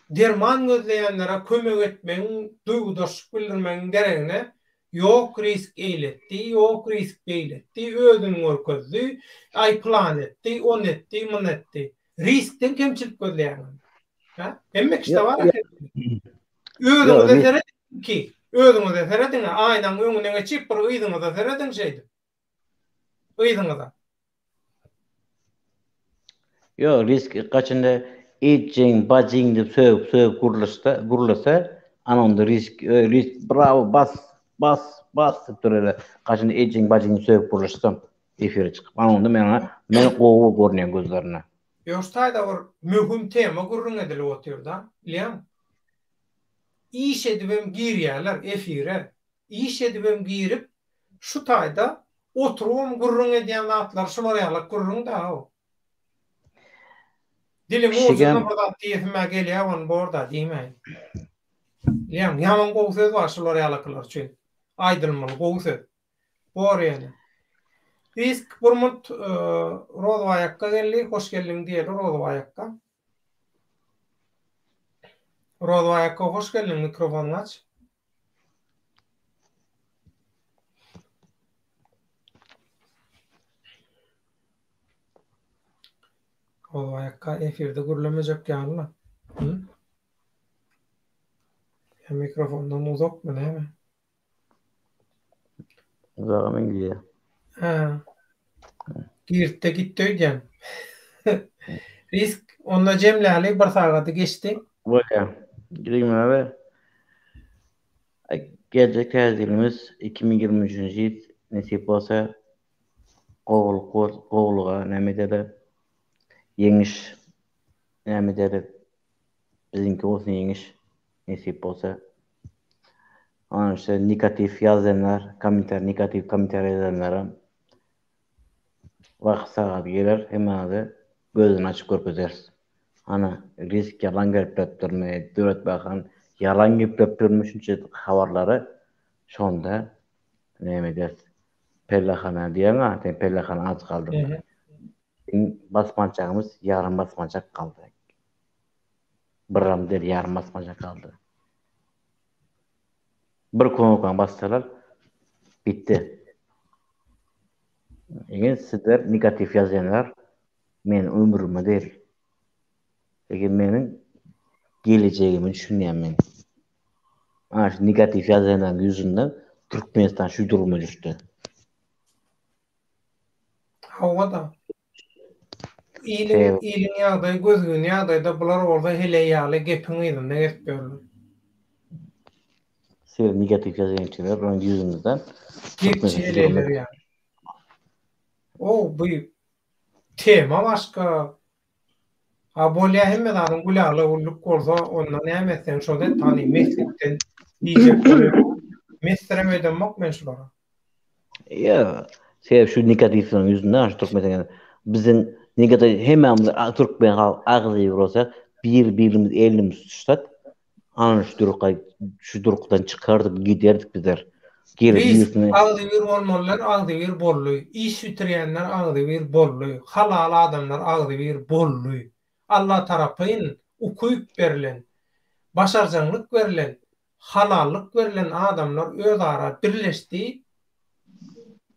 derman gözleyenlere kömek etmeň, duýgudaşyk bildirmeň geregine ýok risk eýletdi, ýok risk beýletdi, özüň görkezdi, ay plan etdi, on etdi, mun etdi. Riskden kemçilik gözleýän. Ha? Emmek işte var. Özüňize seredin ki, özüňize seredin, aýnaň öňüne geçip bir ýyzyňyza seredin şeýdi. Ýyzyňyza. Yo, risk kaçında eğiteceğin, bacın dip söğüp gurulasa, anonda risk bravo bas türele kaçında eğiteceğin, bacın söğüp gurulasa efire çıkıp, anonda men qoğu görünýän gözlerine. Ýoştaýda bir möhüm tema gurrun edilip oturýar da, bilýän? İş edibem girýärler efire. İş edibem girip şu taýda oturum gurrun edýän zatlar şular ýaly gurrun da o. Dilim uzun burada diýetime gelýär on borda diýmeýin. Ýaman gowy söz bar şular ýalykylar üçin. Aýdylmaly gowy söz. Bor ýene. Risk burmut Rozwayakka geldi, hoş geldin diýeli Rozwayakka. Rozwayakka hoş geldin, mikrofonu aç. Rozwayakka efirde gürlemejek ýalyna. Mikrofondan uzakmı näme? Uzağımın gidiyor. Ha. Girtte gittiýän. Risk onda jemläli bir sagaty geçdi. Böyle. Gidelim abi. Gelecek tezgirimiz 2023 yıl nesip olsa kovuluğa nemede yeňiş nemede bizimki olsun yeňiş nesip olsa ana işte negatif yazanlar, negatif komentar yazanlara vaqt saat gelir hemen de gözünü açıp görkezeriz. Ana risk yalan gelip döptürme, döret bakan yalan gelip döptürmüşünce habarları şonda neme ders pellahana diýen ha, pellahana az kaldı. Basmançağımız yarım basmançak kaldı. Biram der yarım basmançak kaldı. Bir konudan bassalar bitti. Eger sizler negatif yazanlar men ömrüme değil. Eger menin geleceğimi düşünýän men. Ana şu negatif yazanlar yüzünden Türkmenistan şu duruma düştü. Hawada. İlin ýagdaý, gözgün ýagdaýda bular orada hele ýaly gepiň ýerinde geçýärler. Sen negatif yazanlar onun yüzünden Geçýärler ýa. O bu tema başka. Ha bolýa hemme adam gulaly ulluk gorsa ondan näme şo da tany mesletten diýjek. Mestremeden mak men şulara. Ya, sebep şu negatifin yüzünden şu Türkmenistan bizim negatif hemen Türkmen ağzı olsa birimiz elimiz tutsak ana şu durukdan çıkardıp giderdik bizler. Geri birisine ağzı bir olmalılar ağzı bir bolluy. İş bitirýänler ağzı bir bolluy. Halal adamlar ağzı bir bolluy. Allah tarapyn ukuyup berilen, başarjanlyk berilen, halallyk berilen adamlar öz ara birleşdi.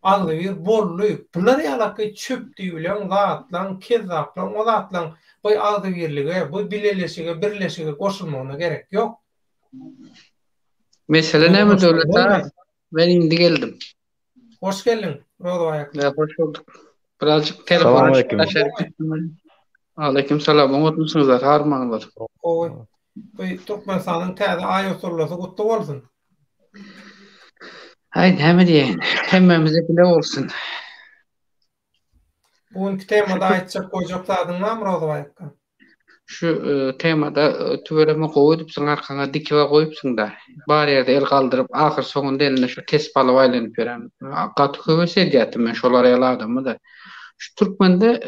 Ağzı bir bolluy. Bular ýalaky çöpdi bilen zatlan, kezaplan, o zatlan bu ağzı birlige, bu bileleşige, birleşige goşulmagyna gerek ýok. Mesele näme döwlet ha? Ben indi geldim. Hoş geldin Rozwayak. Hoş bulduk. Birazcık telefon açıp Aleyküm selam. Oňatmysyňyzlar, harmaňlar. Oy. Bu Türkmenistanyň täze aý oturlasy gutly bolsun. Hay näme diýen? Hemmemize bile bolsun. Bugünkü temada aýtjak goýjak zadyň näme Rozwayakka? Şu temada tübereme goýup arkaňa dikiwe goýupsyň da. Bar ýerde el galdyryp ahyr soňunda eline şu tespih alyp aýlanyp berem. Gaty köwese diýetdim men şolar ýaly adamy da. Şu Türkmende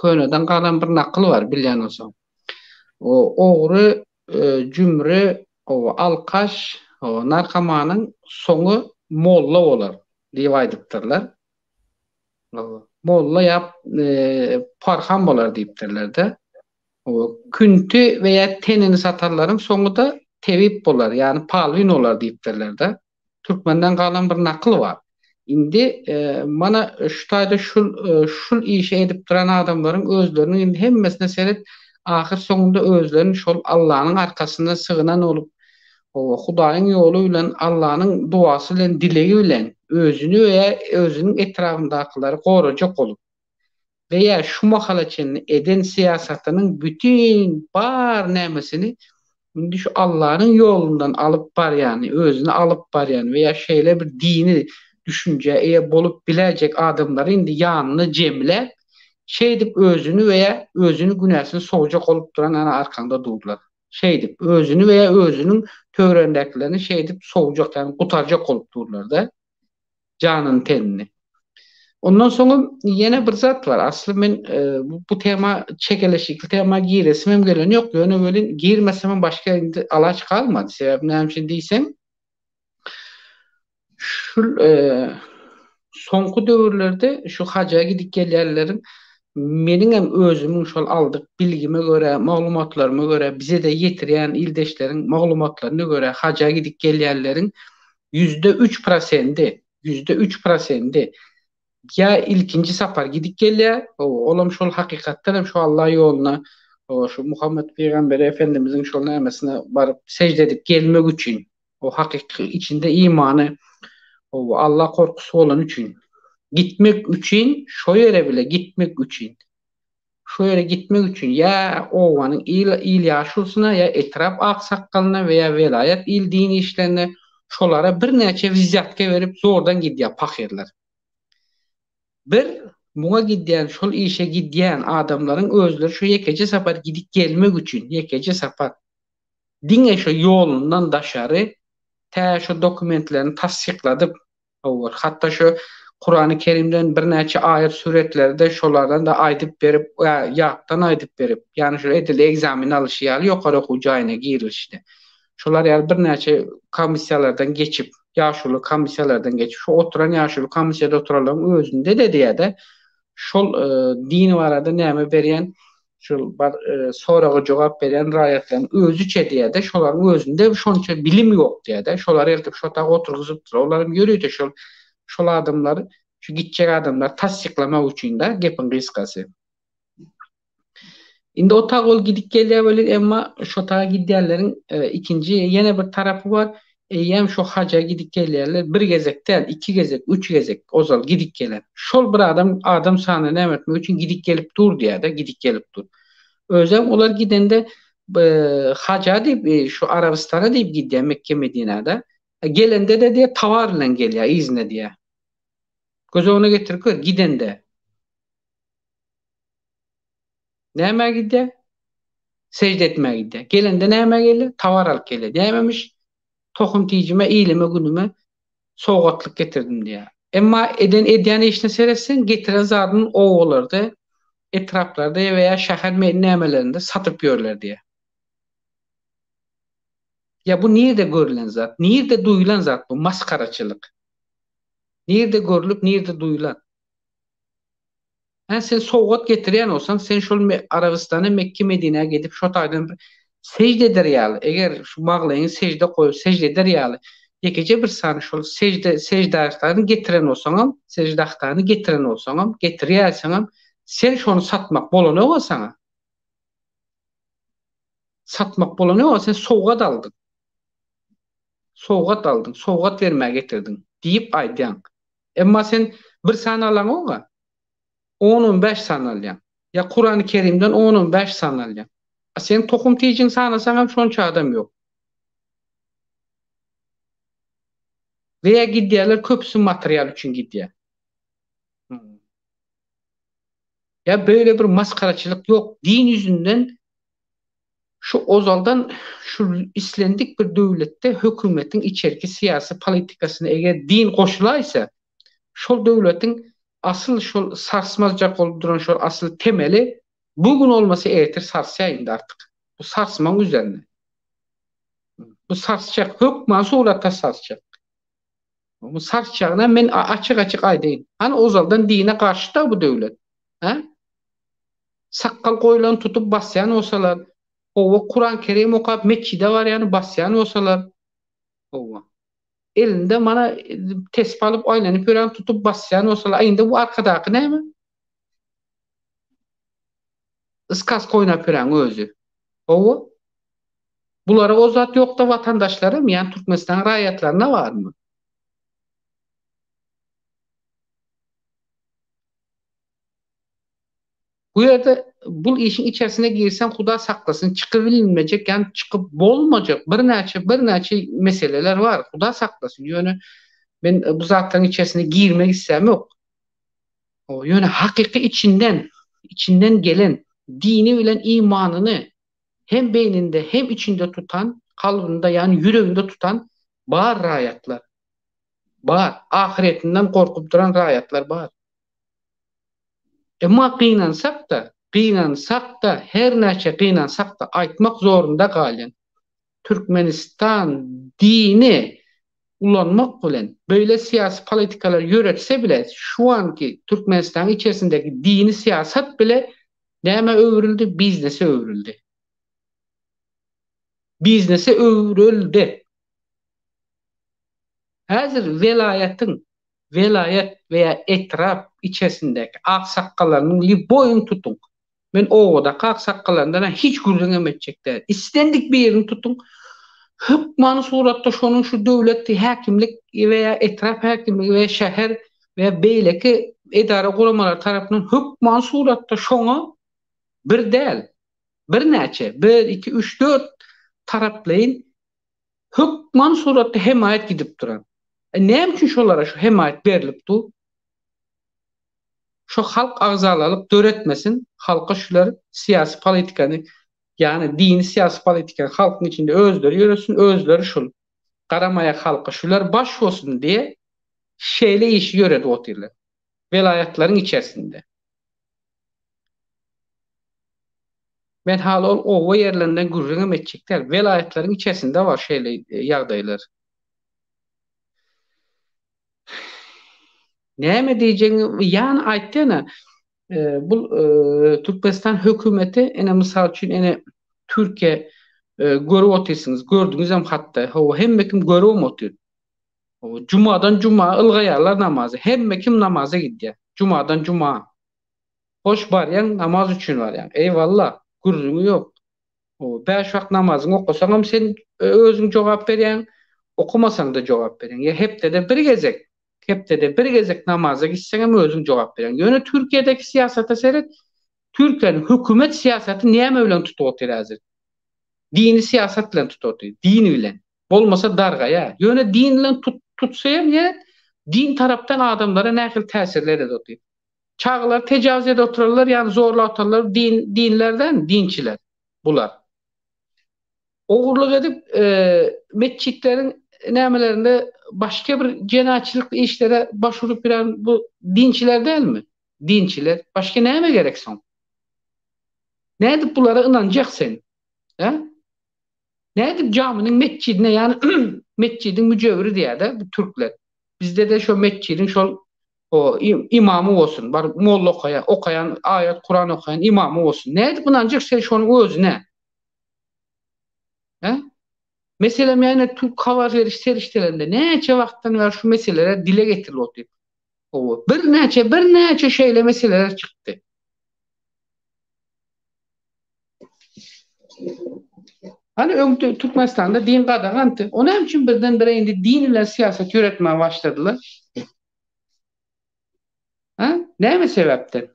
köneden galan bir nakıl var bilýän bolsaň. O ogry, jümri, o alkaş, o narkomanyň soňu molla bolar diýip aýdypdyrlar. Molla ýap parham bolar diýipdirler de. O küntü veya tenini satarların soňu da tebip bolar, yani palvin olar diýipdirler de. Türkmenden galan bir nakıl var. Indi mana şu taýda şul işe edip duran adamlaryň özleriniň indi hemmesine seret ahyr soňunda özlerini şol Allah'ın arkasında sığınan olup O Hudaýyň ýolu bilen Allah'ın duasy bilen dilegi bilen özünü we özünün etrafındakylary gorajak bolup veya şu mahalaçyny eden siyasatynyň bütün bar nämesini indi şu Allah'ın ýolundan alyp barýany, özüni alyp barýany veya şeýle bir dini düşünje eýe bolup biläjek adamlary indi ýanyny jemle şeýdip özünü veya özünü günäsini sowjak olup duran ana arkanda durdular. Şeýdip özünü veya özünün töwerendekilerini şeýdip sowjak, ýani gutarjak olup durdular da janyny tenini. Ondan soňra ýene bir zat var. Asly men bu tema çekeleşikli tema giresimem gelen ýok. Ýöne böyle girmesem başka alaç kalmadı. Sebäp näme üçin diýsem şu soňky döwürlerde şu haja gidip gelýärlerin meniň hem özümüň şol aldyk bilgime göre, maglumatlaryma göre bize de ýetirýän ildeşleriň maglumatlaryna göre haja gidip gelýärlerin %3% ya ilkinci sapar gidip gelýär, olam şol hakykatdan hem şu Allah ýoluna, şu Muhammed Peygamber Efendimizin şol nämesine baryp secde edip gelmek üçin, o hakyky içinde imany, o Allah korkusy bolan üçin, gitmek üçin, şo ýere bile gitmek üçin, şo ýere gitmek üçin ya owanyň il ýaşulsyna ya etrap aksakallyna veya velayet il dini işlerine şolara bir näçe vizitka berip zordan gidýär pakyrlar. Bir muňa gidýän, şol işe gidýän adamlaryň özleri şu ýekece sapar gidip gelmek üçin, ýekece sapar diňe şu ýolundan daşary tä şu dokumentlerini tasdikladyp, hatda şu Kur'an-ı Kerimden bir näçe aýat suretlerde şolardan da aýdyp berip, ýakdan aýdyp berip, ýani şu edil egzamin alýşy ýokary okuw jaýyna girilişde. Şolar ýaly bir näçe komissiýalardan geçip, ýaşuly komissiýalardan geçip, şu oturan ýaşuly komissiýada oturalaryň özünde de diýede, şol dini barada näme berýän, şol soragy jogap berýän raýatlaryň özüçe diýede, şolaryň özünde şonça bilim ýok diýede, şolary eltip şota oturgyzyp dur. Olaryň ýörüýde şol adamlar, şu gitjek adamlar tasdiklamak üçin de gepin gysgasy. Indi o tagol gidip gelýär bolar, emma şo taga gidýärleriň ikinji ýene bir tarapy bar. Eýem şu haja gidip gelýärler, bir gezekden, iki gezek, üç gezek ozal gidip gelen. Şol bir adam sany näme etmek üçin gidip gelip dur diýär, gidip gelip dur. Özem olar gidende haja diýip şu Arabistana diýip gidýär Mekke Medinede. Gelende de diye tavar bilen gelýär, izne diýär. Gözüne getirip gör gidende. Näme gidýär? Secde etmäge gidýär. Gelende näme gelýär? Tavar alyp gelýär. Nämemiş? Tohum tijime, iyilime, günüme soğukatlık getirdim diye. Emma edýän işine seretsen getiren zadyň o bolardy. Etraplarda veya şäher nämelerinde satyp ýörler diye. Ya bu nerede görülen zat? Nerede duyulan zat bu? Maskaraçılık. Nerede görülüp, nerede duyulan? Sen soğuk getirýän olsan, sen şol Arabistan'a, Mekke, Medine'ye gidip şo taýdan secde eder ýaly. Eger şu maglaýyny secde goýup secde eder ýaly. Ýekece bir sany şol secde aýaklaryny getiren bolsaňam, secde aýaklaryny getiren bolsaňam, getirýärseňam, sen şonu satmak bolany bolsaňa. Satmak bolany bolsa sen sowgat aldın. Sowgat vermäge getirdin diýip aýdýan. Emma sen bir sany alaň oga 10-15 sany alýan. Ya Kur'an-ı Kerimden 10-15 sany alýan. Sen tohum tijin sanasaň hem şonça adam ýok. Veya gidýärler köpsü material üçin gidýär. Ya böyle bir maskaraçılık yok. Din yüzünden şu ozaldan şu islendik bir döwletde hökümetin içerki siyasi politikasyna eger din goşulaysa şol döwletiň asıl şol sarsmazjak bolup duran şol asıl temeli bugün olmasa ertir sarsýar artık. Bu sarsmaň üzerine. Bu sarsacak, hökman suratda sarsacak. Bu sarsacağına men açık aýdyn. Hani ozaldan dine karşı da bu döwlet. Ha? Sakkal koyulan tutup basyan olsalar, o Kur'an-ı Kerim okap meçhide var yani basyan olsalar, elinde mana tespih alıp aylanyp ýören tutup basyan olsalar, aýynda bu arkadaky näme? Iskas koýnap ýören özü. Bulara o zat yok da vatandaşlarım yani Türkmenistan raiyatlarına var mı? Bu yerde bu işin içerisine girsen Huda saklasın çıkıbilmeyecek yani çıkıp bolmayacak bir neçe meseleler var. Huda saklasın. Yani ben bu zatların içerisine girmek istem yok. O yani hakiki içinden gelen dini bilen imanını hem beyninde hem içinde tutan kalbinde yani yüreğinde tutan bağır rayatlar. Bağır. Ahiretinden korkup duran rayatlar bağır. Ama kıynansak da her neçe kıynansak da aytmak zorunda kalen. Türkmenistan dini ulanmak bilen böyle siyasi politikalar yüretse bile şu anki Türkmenistan içerisindeki dini siyaset bile neme övrüldü? Biznese övrüldü. Biznese övrüldü. Hazır velayet veya etraf içerisindeki aksakkalarının boyun tutun. Ben oğudaki aksakkalarından hiç gürlenemeyecekler. İstendik bir yerini tutun. Hükman suratta şonun şu devleti hakimlik veya etraf hakimlik veya şehir veya beyleki idare kurumlar tarafından hükman suratta şonu bir değil. Bir neçe, bir, iki, üç, dört taraflayın hükman suratta himayet gidip duran. Ne için şolara şu himayet verilip du? Şu halk ağzalarlık döretmesin, halka şular siyasi politikanı yani dini siyasi politikanı halkın içinde özleri yürüsün, özleri şul. Karamayak halka şular baş olsun diye şeyle işi yöredi otirler. Velayetlerin içerisinde. Ben hala o yerlerinden gurrunum edecekler. Velayetlerin içerisinde var şeyle yağdaylar. Ne mi diyeceğim? Yani ayttığına bu Türkmenistan hükümeti ene misal için ene Türkiye görüp otursunuz. Gördünüz hem hatta hem kim görüp otur. Cuma'dan Cuma ılgayarlar namazı. Hem kim namaza gidiyor. Cuma'dan Cuma. Hoş var yani namaz için var yani. Eyvallah. Gurrunu yok. O beş vakit namazını okusan hem sen özün cevap veren, okumasan da cevap veren. Ya hep de bir gezek. Hep de bir gezek namaza gitsen hem özün cevap veren. Yani Türkiye'deki siyasete seyret. Türkiye'nin hükümet siyaseti niye öyle tutuyor hazır? Dini siyasetle tutuyor. Diniyle. Olmasa dargaya. Yani dinle tutsa ya din taraftan adamlara nähil tesirler ediyor. Çağlar tecavüz edip otururlar yani zorla otururlar dinlerden dinçiler bular. Oğurluk edip mescitlerin nemelerinde başka bir cenahçılık işlere başvurup bilen bu dinçiler değil mi? Dinçiler. Başka neye gerek son? Ne edip bunlara inanacak sen? He? Ne edip caminin mescidine yani mescidin müceviri diye de bu Türkler. Bizde de şu mescidin şu o imamı olsun. Var molla okuyan, ayet Kur'an okuyan imamı olsun. Ne edip inanacak sen şunun özüne? He? Mesela yani Türk hava seriştelerinde neçe vakitten var şu meseleler dile getiriliyor. O bir neçe şeyle meseleler çıktı. Hani Türkmenistan'da din qadağandı. Onun için birden-bire indi din ile siyaset yönetmeye başladılar. Ha? Ne mi sebepten?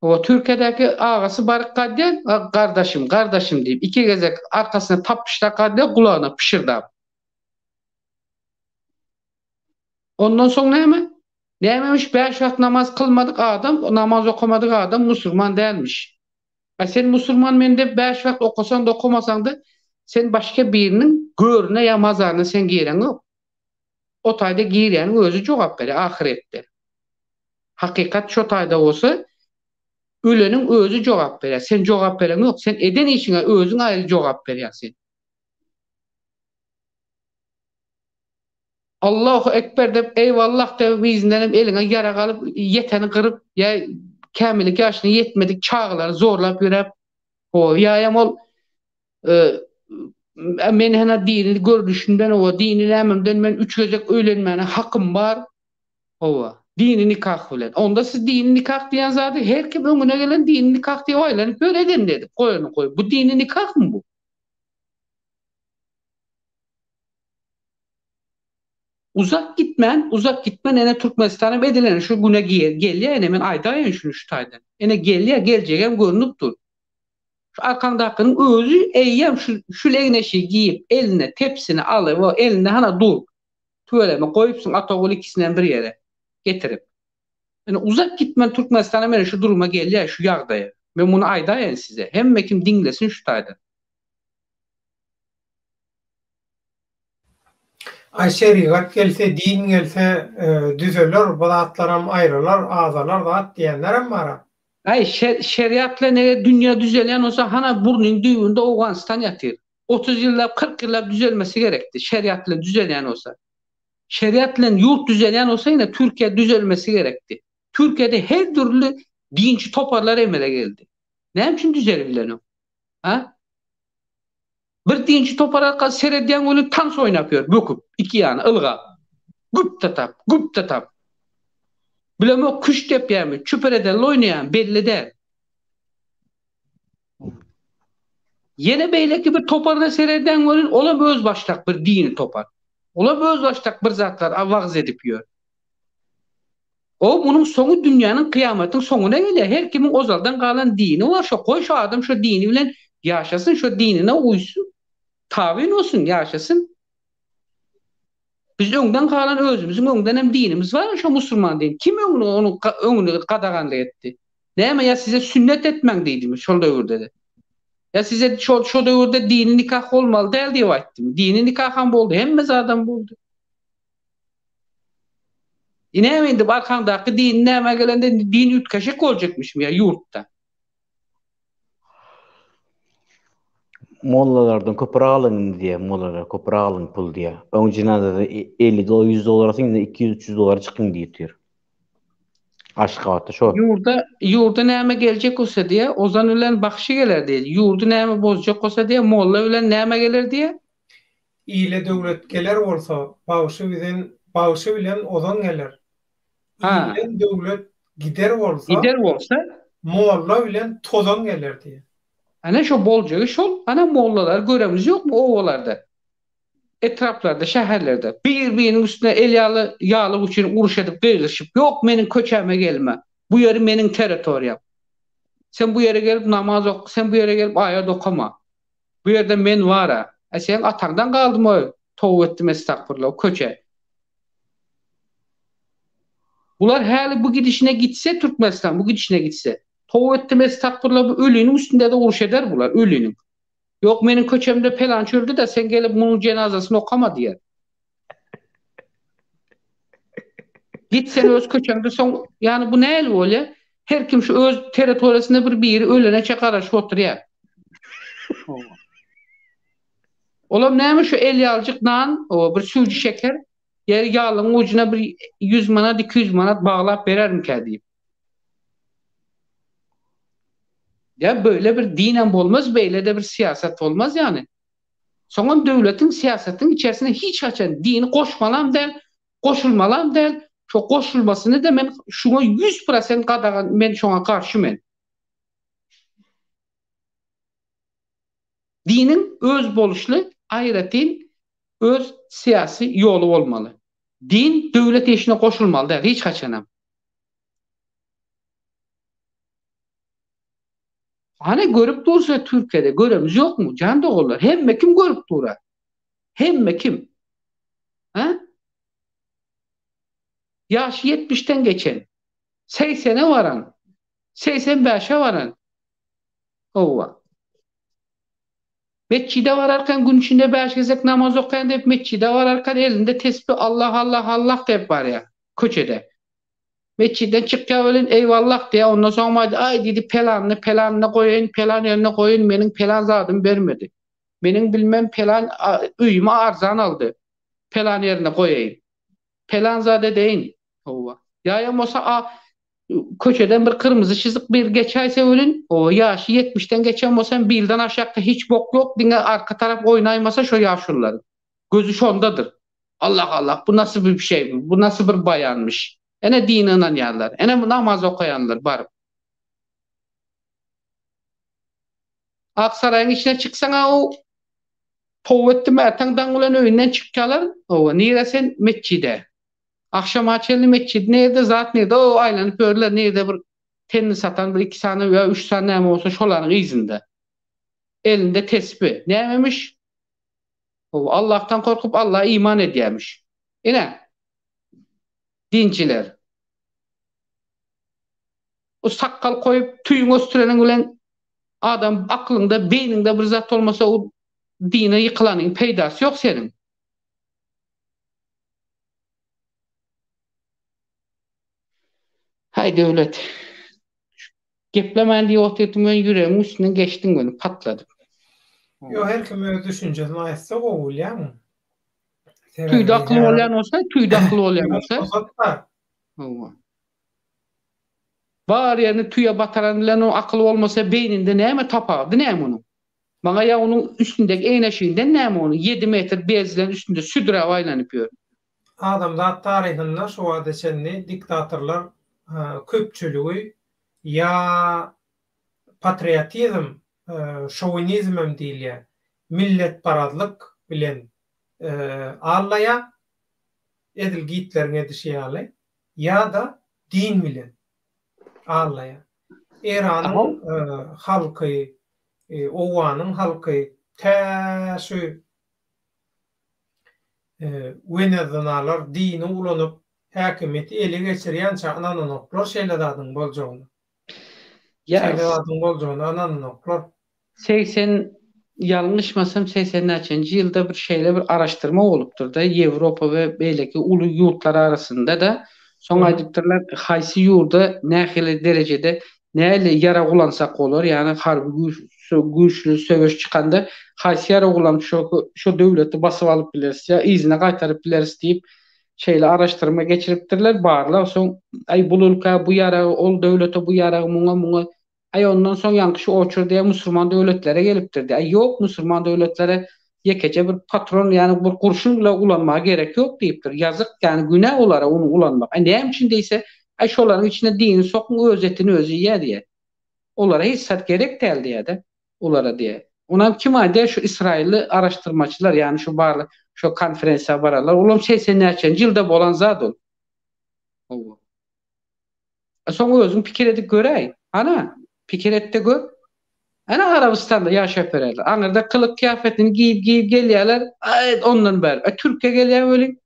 O Türkiye'deki ağası Barık Kadden, kardeşim deyip iki gezek arkasına tapışta Kadden kulağına pişirdi. Ondan sonra ne mi? Neymemiş? Beş vakit namaz kılmadık adam, namaz okumadık adam Müslüman değilmiş. Sen Müslüman mende beş vakit okusan da okumasan da sen başka birinin görüne ya mazarına sen giren yok. O tayda giren özü cevap verir ahirette. Hakikat şu tayda olsa ölenin özü cevap verir. Sen cevap veren yok. Sen eden işine özün ayrı cevap verirsin. Allahu Ekber de eyvallah de biizinden eline yara kalıp yeteni kırıp ya kamilik yaşına yetmedik çağları zorlap yürep o yayam ol e, men hana dini görüşünden o dini emimden men üç gözek öğlenmene hakkım var o Dini nikah bilen. Onda siz dini nikah diyen zaten her kim önüne gelen dini nikah diye aylanıp böyle edin dedi. Koyunu koy. Bu dini nikah mı bu? Uzak gitmen ene Türkmenistan'a edilen şu güne geliyor ene men aydayın şunu şu taydan. Ene geliyor geleceğim görünüp dur. Şu arkandakinin özü eyyem şu legneşi giyip eline tepsini alıp o eline hana dur. Tüveleme koyupsun atogul ikisinden bir yere getirip. Yani uzak gitmen Türkmenistan'a men şu duruma geliyor şu yağdaya. Ben bunu aydayın size. Hem mekim dinlesin şu taydan. Şeriat gelse, din gelse düzelir, badatlaram ayrılar, azalar da diyenlerim var. Ay şeriatla ne dünya düzelen olsa hana burnun düğünde Afganistan yatır. 30 yıllar 40 yıllar düzelmesi gerekti. Şeriatla düzelen olsa. Şeriatla yurt düzelen olsa yine Türkiye düzelmesi gerekti. Türkiye'de her türlü dinçi toparlar emele geldi. Ne için düzelbilen o? Ha? Bir dinçi toparlar seyrediyen onu tans oynapıyor. Böküp iki yana ılga. Güp tatap. Bileme o kuş tepyemi çüpereden oynayan belli değil. Yine beyleki bir toparda seyreden varın ola öz başlak bir dini topar. Ola öz başlak bir zatlar avaz edip yiyor. O bunun sonu dünyanın kıyametin sonuna geliyor. Her kimin ozaldan kalan dini var. Şu koy şu adam şu dini bilen yaşasın, şu dinine uysun. Tabi olsun yaşasın. Biz önden kalan özümüzün önden hem dinimiz var şu Müslüman din. Kim onu qadağanlı etti? Değil ya size sünnet etmen deydim şu dövrde de. Ya size şu dövrde dini nikah olmalı değil diye ettim. Dini nikah ham oldu. Hemmez adam buldu. İnemeydi arkandaki din neme gelende din ütkaşık olacakmışım ya yurtta. Mollalardan köpürak alın diye, mollalar köpürak alın pul diye. Önceden de 50 dolar, 100 dolar atın da 200-300 dolar çıkın diye diyor. Aşkavata şu. Yurda neme gelecek olsa diye ozan ölen bakışı gelir diye. Yurdu neme bozacak olsa diye molla ölen neme gelir diye. İle devlet gelir olsa bağışı bilen ozan gelir. Ha, İle devlet gider gider olsa olsa molla bilen tozan gelir diye. ana şu bolcağı şol. Ana mollalar göremiz yok mu ovalarda? Etraflarda, şehirlerde birbirinin üstüne el yağlı uçun uruş edip kıyılışıp yok benim köçeme gelme. Bu yeri benim teritoriyam. Sen bu yere gelip namaz oku. Sen bu yere gelip ayet okuma. Bu yerde men var ha. Sen atandan kaldım o. Tovu ettim estağfurullah o köçe. Bunlar hali bu gidişine gitse Türkmenistan bu gidişine gitse. Tovu ettim estağfurullah bu ölünün üstünde de uruş eder bunlar ölünün. Yok benim köçemde pelan çördü de sen gelip bunun cenazesini okuma diye. Git sen öz köçemde son yani bu ne el öyle? Her kim şu öz teritoriyasında bir yeri ölene çakara şu oturuyor. Olam neymiş şu el yalcık nan o bir sürücü şeker yer yağlının ucuna bir 100 manat 200 manat bağlap verer mi ki? Ya böyle bir dinen olmaz böyle de bir siyaset olmaz yani. Sonra devletin siyasetin içerisinde hiç açan dini koşmalam der, koşulmalam der. Çok koşulmasını da ben şuna 100% kadar ben şuna karşı ben. Dinin öz boluşlu ahiretin öz siyasi yolu olmalı. Din devlet işine koşulmalı der. Hiç kaçanam. Hani görüp dursa Türkiye'de göremiz yok mu? Can doğrular. Hem kim görüp durar? Hem kim? Ha? Yaşı 70'ten geçen, 80'e varan, 85'e varan. Ova. Meçhide vararken gün içinde 5 gezek namaz okuyan da hep meçhide vararken elinde tesbih Allah Allah Allah da hep var ya. Köçede. Meçhiden çıkıyor öyle eyvallah diye ondan sonra ay dedi pelanını koyun pelan yerine koyun benim pelan zadım vermedi. Benim bilmem pelan üyüme arzan aldı. Pelan yerine koyayım. Pelan zade deyin. Ova. Ya olsa köşeden bir kırmızı çizik bir geçerse ölün o yaşı 70'ten geçen olsa birden aşağıda hiç bok yok dine arka taraf oynaymasa şu yaşlıların. Gözü şondadır. Allah Allah bu nasıl bir şey bu nasıl bir bayanmış. Ene dini inanýanlar, ene namaz okayanlar bar. Aksarayın içine çıksaňa o powetdi mätäňden ulan öýünden çykýarlar. O nire sen meçhide. Akşam açıldı meçhid nerede zat nerede o aýlanyp görler nerede bir tenni satan bir 2 sany we 3 sany näme bolsa şolaryň izinde. Elinde tesbih. Nämemiş? O Allah'tan korkup Allah'a iman edýärmiş. Ene dinciler. O sakkal koyup tüýüň östüreniň bilen adam aklında, beyninde bir zat olmasa o dine yıkılanyň peýdasy ýok senin. Hay döwlet. Geplemän diýip oturtym ben ýüregiň üstünden geçdim ben patladım. Yo her kim öz düşünjesini aýtsa gowul ýa-mı? Tüýde akly bolýan bolsa, tüýde akly bolýan bolsa. Hawa. Bar ýerine tüýe bataran bilen o akly bolmasa beyninde näme tapady näme onu? Maňa ýa onuň üstündeki eýneşiginden näme onu 7 metr bezlen üstünde südüre aýlanyp ýör. Adam zat tarihinde şu wada çenni diktatorlar köpçüligi ya patriotizm, şovinizmem diýilýär. Millet paradlyk bilen allaya edil gitlerine dişýärler ya da din bilen allaya. Iranyň halky, owanyň halky täşü Venezuelalar dini ulanyp häkimeti ele geçirýän çağынан onoklar şeýledadyň boljagyny. Şeýledadyň boljagyny ananoklar 80 yanlışmasam 80-nji ýylda bir şeýle bir araşdyrma bolupdyr da Ýewropa we beýleki uly ýurtlar arasynda da soň aýdypdyrlar haýsy ýurda nähili derejede näle ýara gulansak bolar ýani harby güýçlü söwüş çykanda haýsy ýara gulanıp şo döwleti basyp alyp bileris ýa izine gaýtaryp bileris diýip şeýle araşdyrma geçiripdirler barlar soň ay bu ülke bu ýara ol döwlete bu ýara muňa ay ondan soň ýanky oçur diýe musulman döwletlere gelipdirdi. Ay ýok musulman döwletlere ýekece bir patron ýani bir kurşun bilen ulanmaga gerek ýok diýipdir. Ýazyk ýani günä olara onu ulanmak. Ay näme üçin diýse ay şolaryň içine dini sokun özetini özü ýa diýe. Olara hiç sat gerek däl diýe. Olara diýe. Ona kim aýdy şu İsrailli araşdyrmaçylar ýani şu barly şu konferensiýa bararlar. Ulam 80-nji ýylda bolan zat ol. O. Soň özüň pikir edip göräý. Ana pikir etdi gör. Ana Arabistanda ýaşap bererler. Aňyrda kılık kıyafetini giyip gelýärler. Ondan beri. Türkiye gelýär bolýan.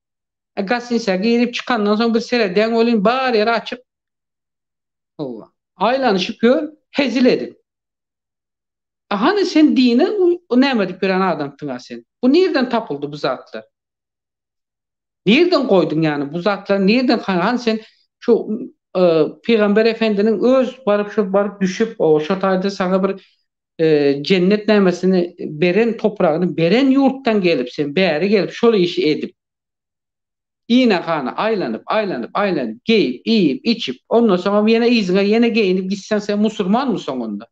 Gasinse giyip çıkandan soň bir sereden bolýan bar ýere açyk. O. Aýlanyşyp gör, hezil edin. Hani sen dini näme diýip bilen adamdyň sen? Bu nereden tapyldy bu zatlar? Nereden koydun ýani bu zatlar nereden hani sen şu Peygamber Efendinin öz barıp düşüp o şo taýda sana bir cennet nämesini beren topragyny beren ýurtdan gelip sen bäri gelip şol işi edip ýene hana aýlanyp geyip içip ondan soňra ýene izine ýene geyinip gitsen sen musulman mı soňunda?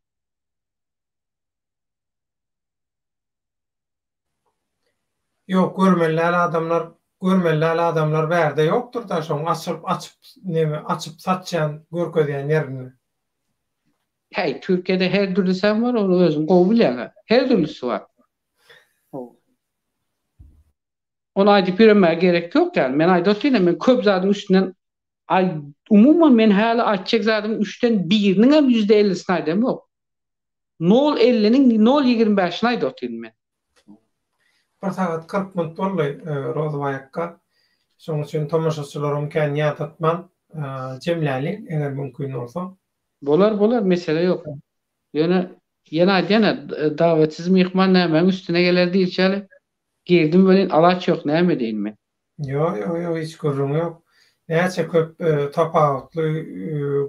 Yok görmeli adamlar berde yoktur da şoň açıp satçan görkezýän ýerini. Hey Türkiye'de her türlü sen var onu özün gowy bilýär. Her türlüsü var. Ona aýdyp bilemäge gerek ýok ýani. Men aýdapdym men köp zadyň üstünden umumyň men häli aýtjak zadyň 3den 1-iniň hem %50'sini aýdam ýok. 0.50'ниň 0.25'ini aýdapdym men. Bir saat 40 minut boldy Rozbayakka. Şoň üçin tomaşaçylarym kän ýatatman jemlälik eger mümkin bolsa. Bolar mesele yok. Ýöne dawetsiz mihman näme üstüne geler diýçäli. Girdim bilen alaç ýok näme diýin men. Yo hiç görüm ýok. Näçe köp tapawutly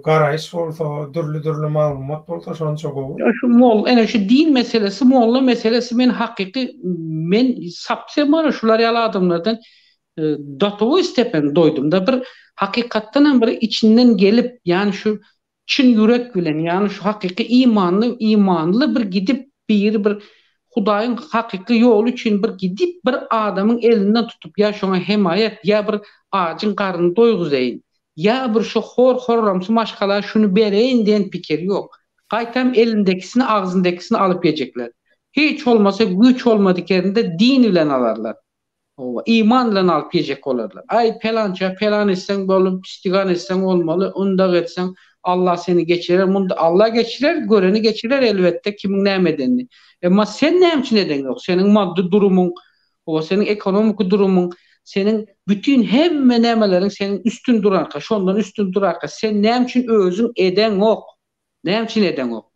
garaýş bolsa, dürli maglumat bolsa şonça gowy. Şu mol, ene şu din meselesi, molla meselesi men hakyky men sapsem bana şular ýaly adamlardan datowy istepen doydum da bir hakykatdan bir içinden gelip yani şu çyn ýürek bilen yani şu hakyky imanly bir gidip bir Hudaýyň hakyky ýoly üçin bir gidip bir adamyň elinden tutup ya şoňa hemaýet ya bir ağacın karnını doyguzaýyn ya bir şu horramsy maşgalar şunu bereyin diyen pikir yok. Gaýtam elindekisini ağzındakisini alıp yiyecekler. Hiç olmasa güç olmadıklarında din bilen alarlar. O iman bilen alıp yiyecek olarlar. Ay pelança pelan etsen bolup istigan etsen olmalı. Unda etsen Allah seni geçirer. Munda Allah geçirer, göreni geçirer elbette kimin nämedenini. Ama sen näme neden yok? Senin maddi durumun, o senin ekonomik durumun, senin bütün hemme nämelerin senin üstün durarka, şondan üstün durarka sen näme üçin özüň eden ok? Näme üçin eden ok?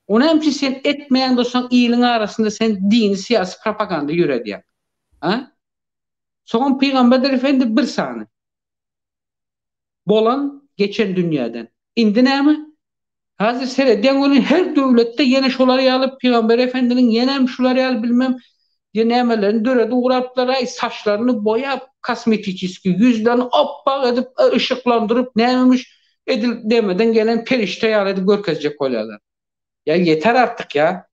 Onun için sen etmeyen dostan iyiliğin arasında sen dini siyasi propaganda yürüdüyor. Ha? Son Peygamber Efendi bir saniye. Bolan geçen dünyadan. İndi näme? Hazır seyrediyen onun her devlette yine şoları alıp Peygamber Efendinin yine şuları alıp bilmem yenemelerini dörede uğraplara saçlarını boyap kosmetik iski yüzlerini oppak edip ışıklandırıp neymiş edil demeden gelen perişte yar edip görkezecek koyarlar. Ya yeter artık ya.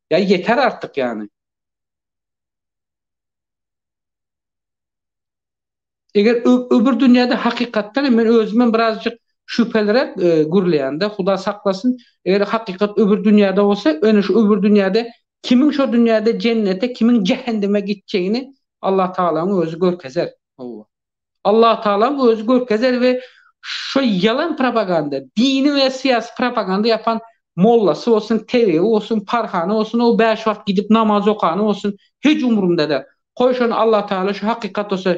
Ya yeter artık yani. Eğer öbür dünyada hakikatten men özümden birazcık şüphelere gurlayanda Huda saklasın. Eğer hakikat öbür dünyada olsa öne şu öbür dünyada kimin şu dünyada cennete kimin cehenneme gideceğini Allah Teala'nın özü görkezer. Allah Teala özü görkezer ve şu yalan propaganda, dini ve siyasi propaganda yapan mollası olsun, teriği olsun, parhanı olsun, o 5 vakit gidip namaz okanı olsun, hiç umurumda da. Koy şunu Allah Teala şu hakikat olsa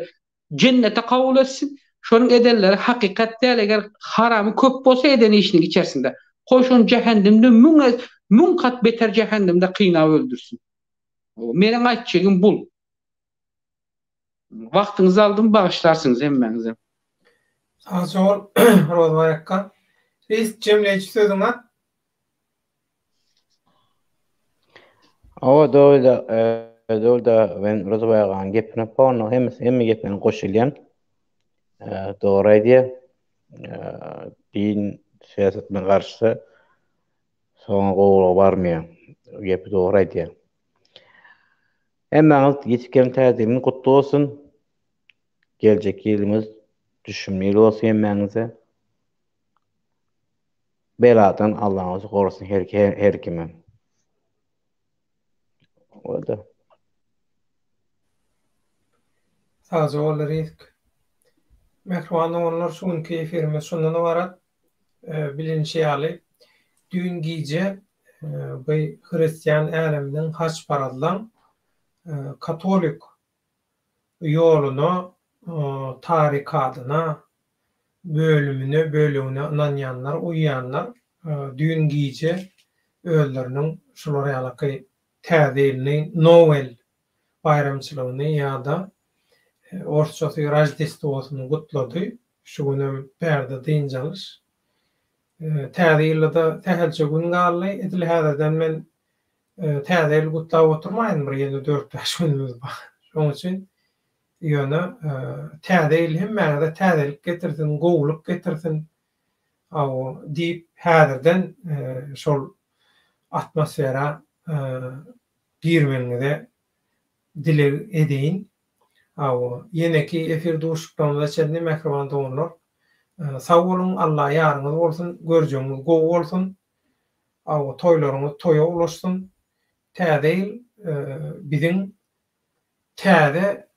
cennete kabul etsin. Şonun edenleri hakikat değil, eğer haramı köp olsa edeni işinin içerisinde. Koy şunu cehennemde mün kat beter cehennemde kıynağı öldürsün. Menin aytçığım bul. Vaktinizi aldım, bağışlarsınız emmenize. Sağ ol, Rozbayakka. Reis cemleyici sözün var. O da ben Rozbayak'ın gepine ponu hem gepine koşulyan. Doğru diye din siyasetine karşı soňa gowra barmıyor. Gepi doğru diye. Emma geçken täzeliň kutlu olsun. Gelecek ýylymyz düşünmeli olsun emmäňize. Beladan Allah'ımız korusun her kime. O da. Sağ ol, Reis. Mehruanı onlar şun keyfirimiz şundan varat bilinçi ýaly. Düň giýje bu Hristiýan äleminiň haç paradan katolik ýoluny tarikatyna bölümüne inanýanlar, uýanlar düň giýje özleriniň şolara ýaly täzelini Noel bayramçylygyny ýa-da Orçosy Rojdestowyny gutlady. Şu günem perde diňjalys. Täze ýylda täzelçe gün galy. Edil häzerden men täze ýyl gutlap oturmaýyn, bir ýelde 4-5 günimiz bar. Şoň üçin ýöne täze ýyl hemmäge täzelik getirsin, gowluk getirsin. Aw diýip häzerden şol atmosfera girmeniňe dile edeýin. Aw yeneki efir duşukdan çenli mehriban doňlar. Sag bolun, Allah ýarňyz bolsun, görjeňiz gowy bolsun. Aw toýlaryňyz toýa ulaşsyn. Täze ýyl biziň täze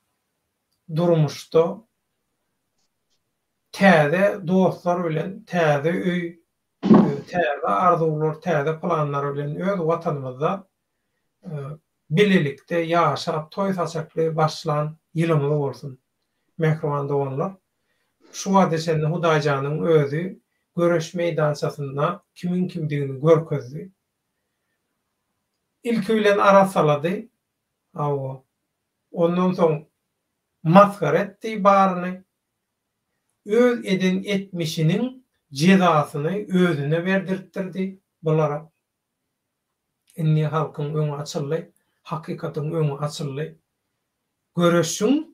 durmuşda täze dostlar bilen, täze öý, täze arzuwlar, täze planlar bilen öz watanymyzda bililikde ýaşap toý saçakly başlan ýylymyz bolsun. Mehriban doňlar. Şu adesende Hudaýjanyň özü göreş meýdançasynda kimin kimdigini görkezdi. İlki bilen arasalady. Aw ondan soň maskar etdi baryny. Öz eden etmişiniň jezasyny özüne berdirtdirdi bulara. Inni halkyň öňü açyldy, hakikatyň öňü açyldy. Göreşiň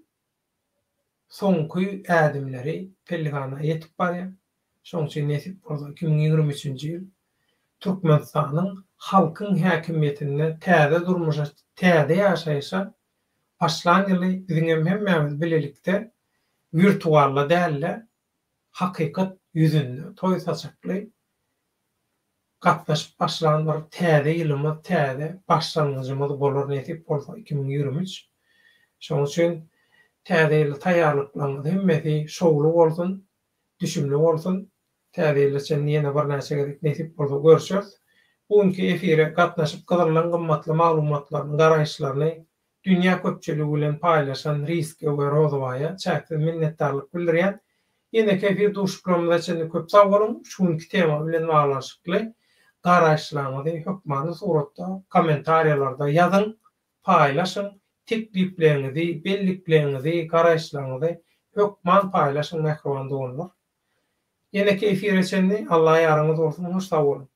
soňky ädimleri pelgana ýetip barýar. Şoň üçin nesip bolsa 2023-nji ýyl Türkmenistanyň halkyň häkimiýetine täze durmuşa, täze ýaşaýşa başlan ýyly biziň hemmämiz bilelikde virtualla dälle hakykat ýüzünde toý saçakly gatnaşyp başlan bir täze ýylymyz, täze başlangyjymyz bolar näsip bolsa 2023. Şoň üçin täze ýyly taýýarlyklaryňyz hemmesi şowly bolsun, düşümli bolsun. Täze ýyly sen ýene bir näçe gezek näsip bolsa görüşýäs. Bugünkü efire gatnaşyp gyzylan gymmatly maglumatlaryny, garaýşlaryny dünýä köpçüligi bilen paýlaşan Riske we Rozowaýa çäksiz minnetdarlyk bildirýän. Ýene kefir duşuklarymyza çenli köp sag bolun. Şuňky tema bilen baglanşykly garaýşlaryňyzy hökmany suratda, kommentariýalarda ýazyn, paýlaşyň, tekliplerinizi, belliklerinizi, garaýşlaryňyzy hökman paýlaşyň, mehriban dolanlar. Ýene efire çenli Allaha ýarňyz bolsun, hoş sag bolun.